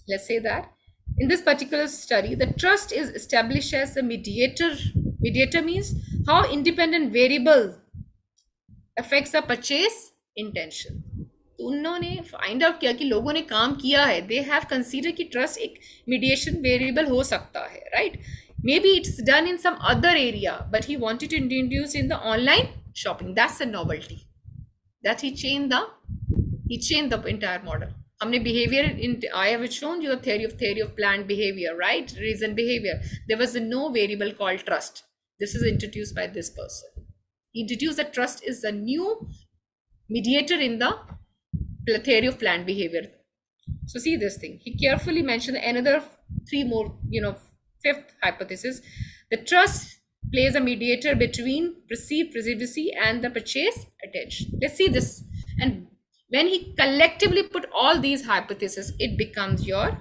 Let's say that in this particular study, the trust is established as the mediator. Mediator means how independent variable affects the purchase intention. तो उन्होंने find out किया कि लोगों ने काम किया है. They have consider कि ट्रस्ट एक मीडिएशन वेरिएबल हो सकता है, right? Maybe it's done in some other area, but he wanted to introduce in the online shopping. That's a novelty that he change the entire model. हमने behaviour in I have shown you theory of planned behavior, right? Reason behavior. There was no variable called trust. This is introduced by this person. He introduced that trust is the new mediator in the theory of planned behavior. So see this thing. He carefully mentioned another three more, fifth hypothesis. The trust plays a mediator between perceived privacy and the purchase attention. Let's see this. And When he collectively put all these hypotheses, it becomes your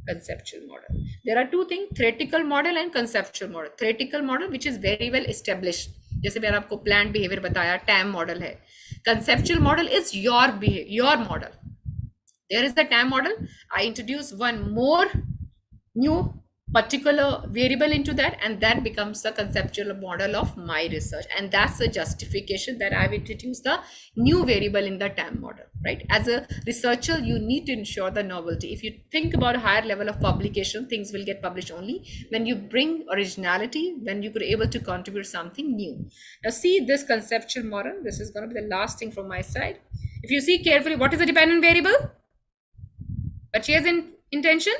conceptual model. There are two things, theoretical model and conceptual model. Theoretical model which is very well established, जैसे मैंने आपको planned behavior बताया, TAM model है. Conceptual model is your model. There is the TAM model. I introduce one more new particular variable into that, and that becomes the conceptual model of my research. And that's the justification that I've introduced the new variable in the TAM model, right? As a researcher, you need to ensure the novelty. If you think about a higher level of publication, things will get published only when you bring originality, when you could able to contribute something new. Now see this conceptual model. This is going to be the last thing from my side. If you see carefully, what is the dependent variable? Purchase intention?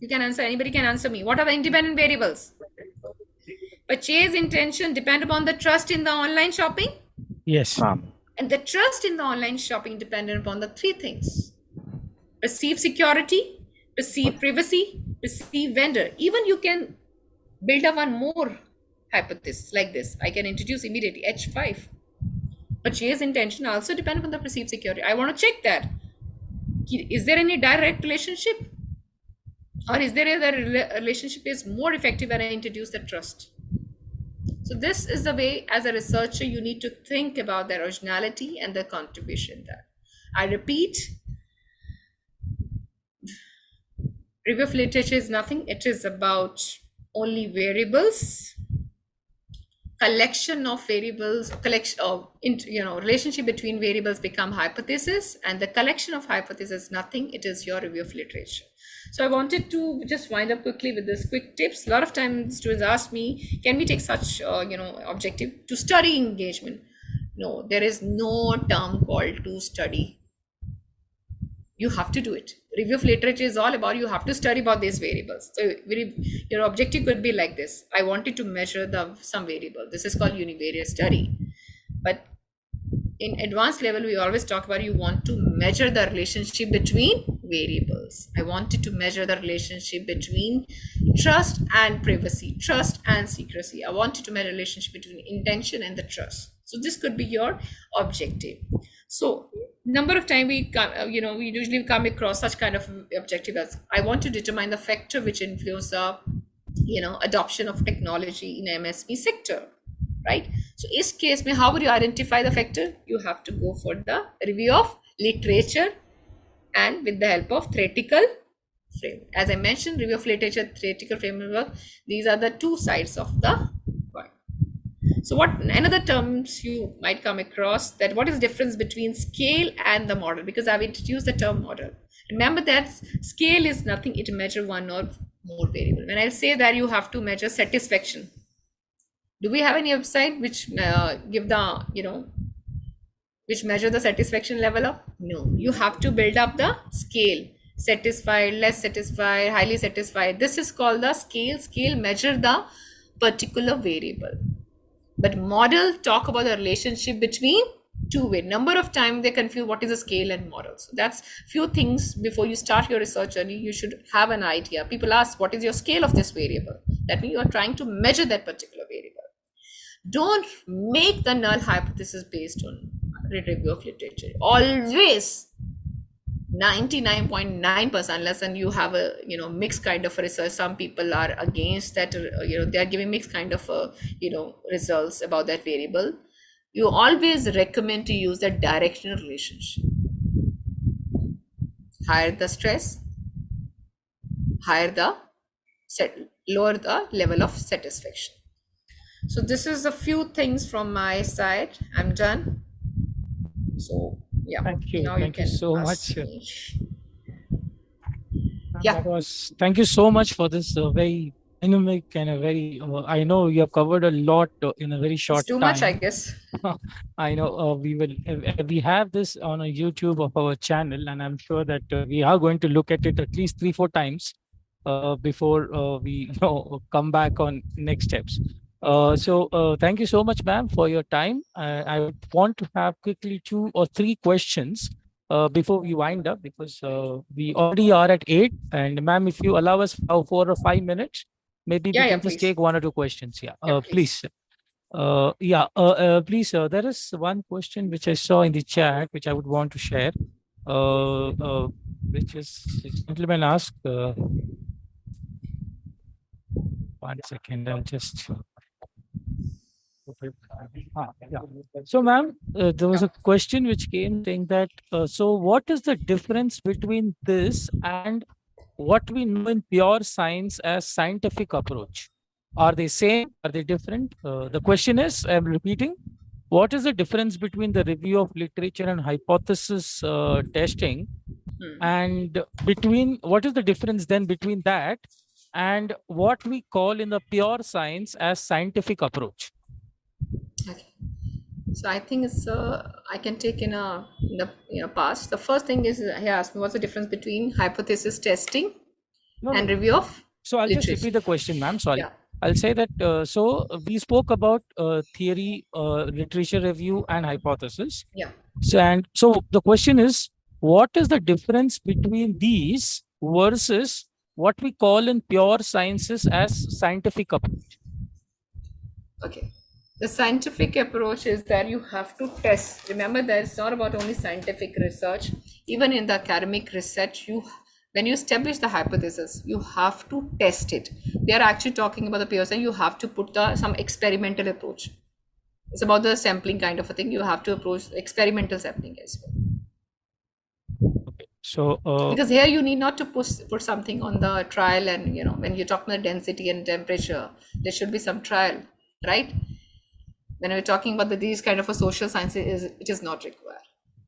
You can answer, anybody can answer me. What are the independent variables? Purchase intention depend upon the trust in the online shopping. Yes. And the trust in the online shopping dependent upon the three things. Perceived security, perceived privacy, perceived vendor. Even you can build up one more hypothesis like this. I can introduce immediately H5. Purchase intention also depend upon the perceived security. I want to check that. Is there any direct relationship? Or is there a relationship is more effective when I introduce the trust? So this is the way, as a researcher, you need to think about the originality and the contribution there. I repeat, review of literature is nothing. It is about only variables, collection of variables, collection of, relationship between variables become hypothesis, and the collection of hypothesis is nothing. It is your review of literature. So I wanted to just wind up quickly with this quick tips. A lot of times students ask me, can we take such, objective to study engagement? No, there is no term called to study. You have to do it. Review of literature is all about, you have to study about these variables. So your objective could be like this. I wanted to measure some variable. This is called univariate study. But in advanced level, we always talk about you want to measure the relationship between variables. I wanted to measure the relationship between trust and privacy, trust and secrecy. I wanted to measure the relationship between intention and the trust. So this could be your objective. So number of times we usually come across such kind of objective as, I want to determine the factor which influence the adoption of technology in MSP sector, right? So in this case, how would you identify the factor? You have to go for the review of literature and with the help of theoretical framework. As I mentioned, review of literature, theoretical framework, these are the two sides of the coin. So what another terms you might come across, that what is the difference between scale and the model? Because I've introduced the term model. Remember that scale is nothing, it measures one or more variable. When I say that you have to measure satisfaction, do we have any website which give the, which measure the satisfaction level up? No, you have to build up the scale. Satisfied, less satisfied, highly satisfied. This is called the scale. Scale measure the particular variable. But model talk about the relationship between two way. Number of times they confuse what is a scale and model. So that's few things before you start your research journey. You should have an idea. People ask, what is your scale of this variable? That means you are trying to measure that particular variable. Don't make the null hypothesis based on review of literature. Always 99.9%, unless and you have a mixed kind of research. Some people are against that, they are giving mixed kind of results about that variable. You always recommend to use the directional relationship. Higher the stress, lower the level of satisfaction. So this is a few things from my side. I'm done. So yeah, thank you. Now thank you so much. Yeah. Thank you so much for this very dynamic and a very, I know you have covered a lot in a very short It's too time. much, I guess. I know we have this on a YouTube of our channel, and I'm sure that we are going to look at it at least 3-4 times before we come back on next steps. So thank you so much, ma'am, for your time. I would want to have quickly 2 or 3 questions before we wind up, because we already are at 8. And ma'am, if you allow us 4 or 5 minutes, maybe we can just take 1 or 2 questions. Yeah, please. Please, there is one question which I saw in the chat, which I would want to share, which is, the gentleman asked, 1 second, I'll just. Yeah. So, ma'am, there was a question which came saying that, so what is the difference between this and what we know in pure science as scientific approach? Are they same? Are they different? The question is, I'm repeating, what is the difference between the review of literature and hypothesis testing, and between what is the difference then between that and what we call in the pure science as scientific approach? Okay. So I think it's I can take in the past. The first thing is he asked me what's the difference between hypothesis testing and review of So I'll literature. just repeat the question, ma'am. Sorry. Yeah. I'll say that, so we spoke about theory, literature review and hypothesis. Yeah. So the question is, what is the difference between these versus what we call in pure sciences as scientific approach? Okay. The scientific approach is that you have to test. Remember that it's not about only scientific research. Even in the academic research, when you establish the hypothesis, you have to test it. They are actually talking about the pure science. You have to put some experimental approach. It's about the sampling kind of a thing. You have to approach experimental sampling as well. Okay. So because here you need not to put something on the trial, and when you talk about density and temperature, there should be some trial, right? When we're talking about these kind of a social sciences, it is not required.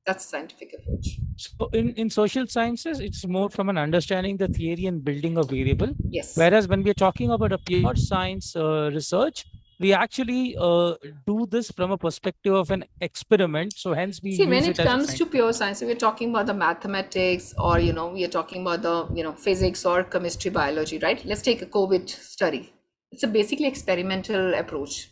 That's a scientific approach. So in social sciences, it's more from an understanding the theory and building a variable. Yes. Whereas when we're talking about a pure science research, we actually do this from a perspective of an experiment. So hence we see, use when it it as comes to pure science, we're talking about the mathematics, or we are talking about the physics or chemistry, biology, right? Let's take a COVID study. It's a basically experimental approach.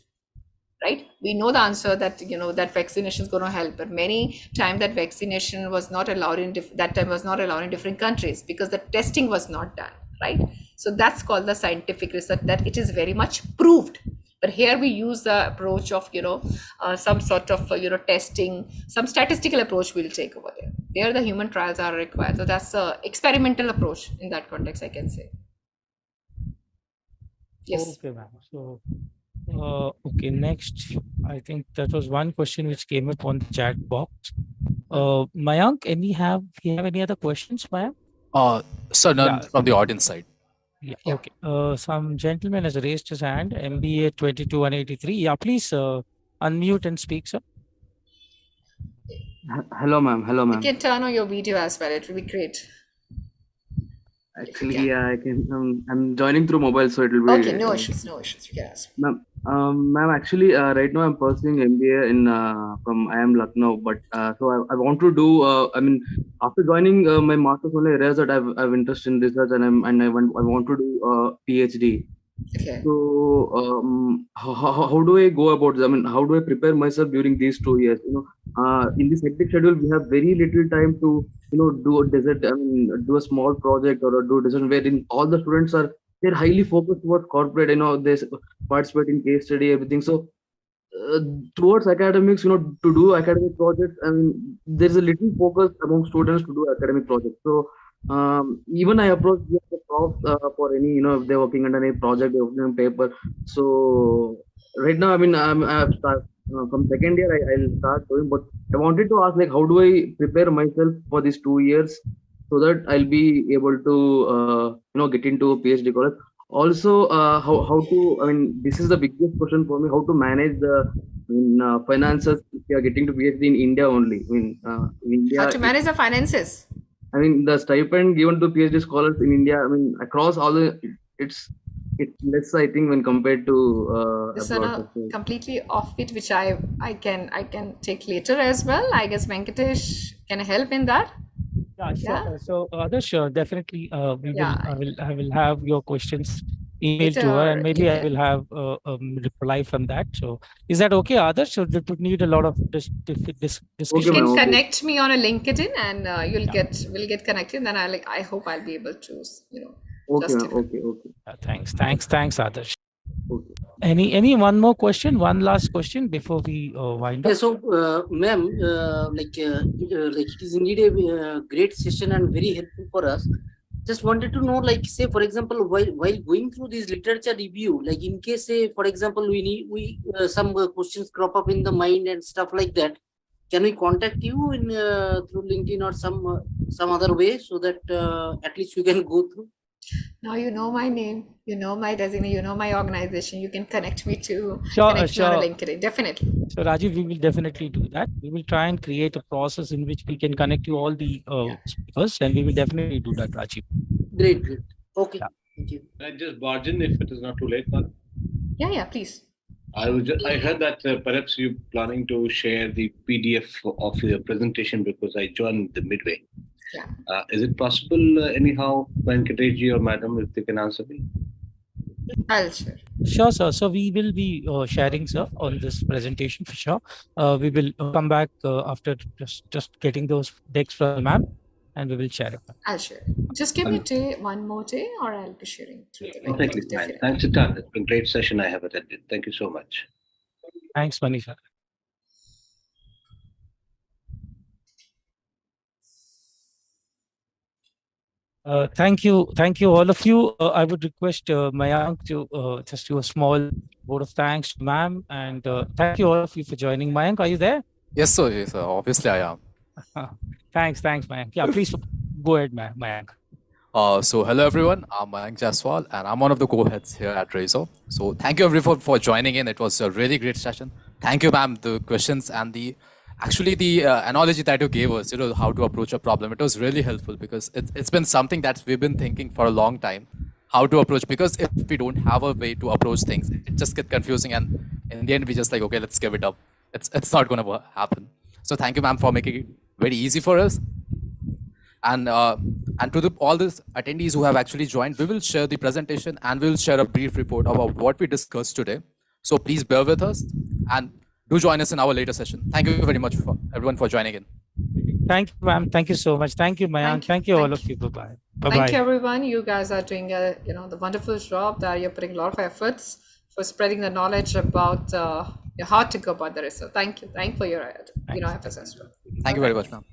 Right? We know the answer that that vaccination is going to help, but many times that vaccination was not allowed in different countries because the testing was not done. Right? So that's called the scientific research, that it is very much proved. But here we use the approach of some sort of testing, some statistical approach we'll take over there. There the human trials are required. So that's a experimental approach in that context, I can say. Yes. Okay, ma'am. So. Okay, next, I think that was one question which came up on the chat box. Mayank, you have any other questions, Mayank? Sir, none from the audience side. Yeah. Okay. Some gentleman has raised his hand, MBA 22183. Yeah, please unmute and speak, sir. Hello, ma'am. Hello, ma'am. You can turn on your video as well. It will be great. Actually, yeah, I can. I'm joining through mobile, so it will be. Okay, no issues. No issues. You can ask. Ma'am, actually, right now I'm pursuing MBA from IIM Lucknow, but so I want to do. I mean, after joining my master's, only I realized that I've interest in research, and I want to do PhD. Okay. So how do I go about this? I mean, how do I prepare myself during these 2 years? In this hectic schedule, we have very little time to do a small project or do a decision wherein all the students they're highly focused towards corporate. They participate in case study, everything. So towards academics, to do academic projects, I mean, there's a little focus among students to do academic projects. So even I approached the Prof for any, if they're working on any project, they're working on paper. So right now, I mean, I've started from second year, I'll start doing, but I wanted to ask, like, how do I prepare myself for these 2 years so that I'll be able to, get into a PhD college. Also, how to, I mean, this is the biggest question for me, how to manage the finances if you are getting to PhD in India only. I mean, in India, how to manage the finances? I mean, the stipend given to PhD scholars in India, I mean, across all it's less, I think, when compared to this is completely off it, which I can take later as well. I guess Venkatesh can help in that. Yeah, sure. Yeah. So Adarsh, definitely I will have your questions emailed to her, and maybe I will have a reply from that. So is that okay, Adarsh? So it would need a lot of discussion. You can connect me on a LinkedIn, and we'll get connected. Then I hope I'll be able to Okay. Thanks, Adarsh. Okay. Any one more question, one last question before we wind Yeah, up? so, ma'am, like it is indeed a great session and very helpful for us. Just wanted to know, like, say, for example, while going through this literature review, like in case, say, for example, we some questions crop up in the mind and stuff like that, can we contact you in through LinkedIn or some other way so that at least you can go through? Now you know my name, you know my designate, you know my organization. You can connect me to Sure, connect me on a sure. LinkedIn. Definitely. So Rajiv, we will definitely do that. We will try and create a process in which we can connect you all the speakers, and we will definitely do that, Rajiv. Great. Okay. Yeah. Thank you. Can I just barge in if it is not too late, madam? Yeah, please. I heard that perhaps you're planning to share the PDF of your presentation because I joined the midway. Yeah. Is it possible, anyhow, Venkateji or madam, if they can answer me? I'll share. Sure, sir. So we will be sharing, sir, on this presentation for sure. We will come back after just getting those decks from the ma'am, and we will share it. I'll share. Just give me one more day, or I'll be sharing through the link. Perfectly fine. Thanks a ton. It's been a great session I have attended. Thank you so much. Thanks, Manisha. Thank you, all of you. I would request Mayank to just do a small vote of thanks to ma'am, and thank you all of you for joining. Mayank, are you there? Yes, sir. Yes, sir. Obviously, I am. Thanks, Mayank. Yeah, please go ahead, Mayank. So hello everyone, I'm Mayank Jaswal and I'm one of the co-heads here at RaSoR. So thank you everyone for joining in. It was a really great session. Thank you, ma'am. The questions and the analogy that you gave us, how to approach a problem, it was really helpful because it's been something that we've been thinking for a long time, how to approach, because if we don't have a way to approach things, it just gets confusing and in the end we just like, okay, let's give it up. It's not going to happen. So thank you, ma'am, for making it very easy for us. And to all the attendees who have actually joined, we will share the presentation and we will share a brief report about what we discussed today. So please bear with us and do join us in our later session. Thank you very much for everyone for joining in. Thank you, ma'am. Thank you so much. Thank you, Mayank. Thank you, all of you. Bye-bye. Thank you, everyone. You guys are doing the wonderful job that you're putting a lot of efforts for spreading the knowledge about how to go about the research. Thank you. Thank you for your efforts as well. Thank you very much, ma'am.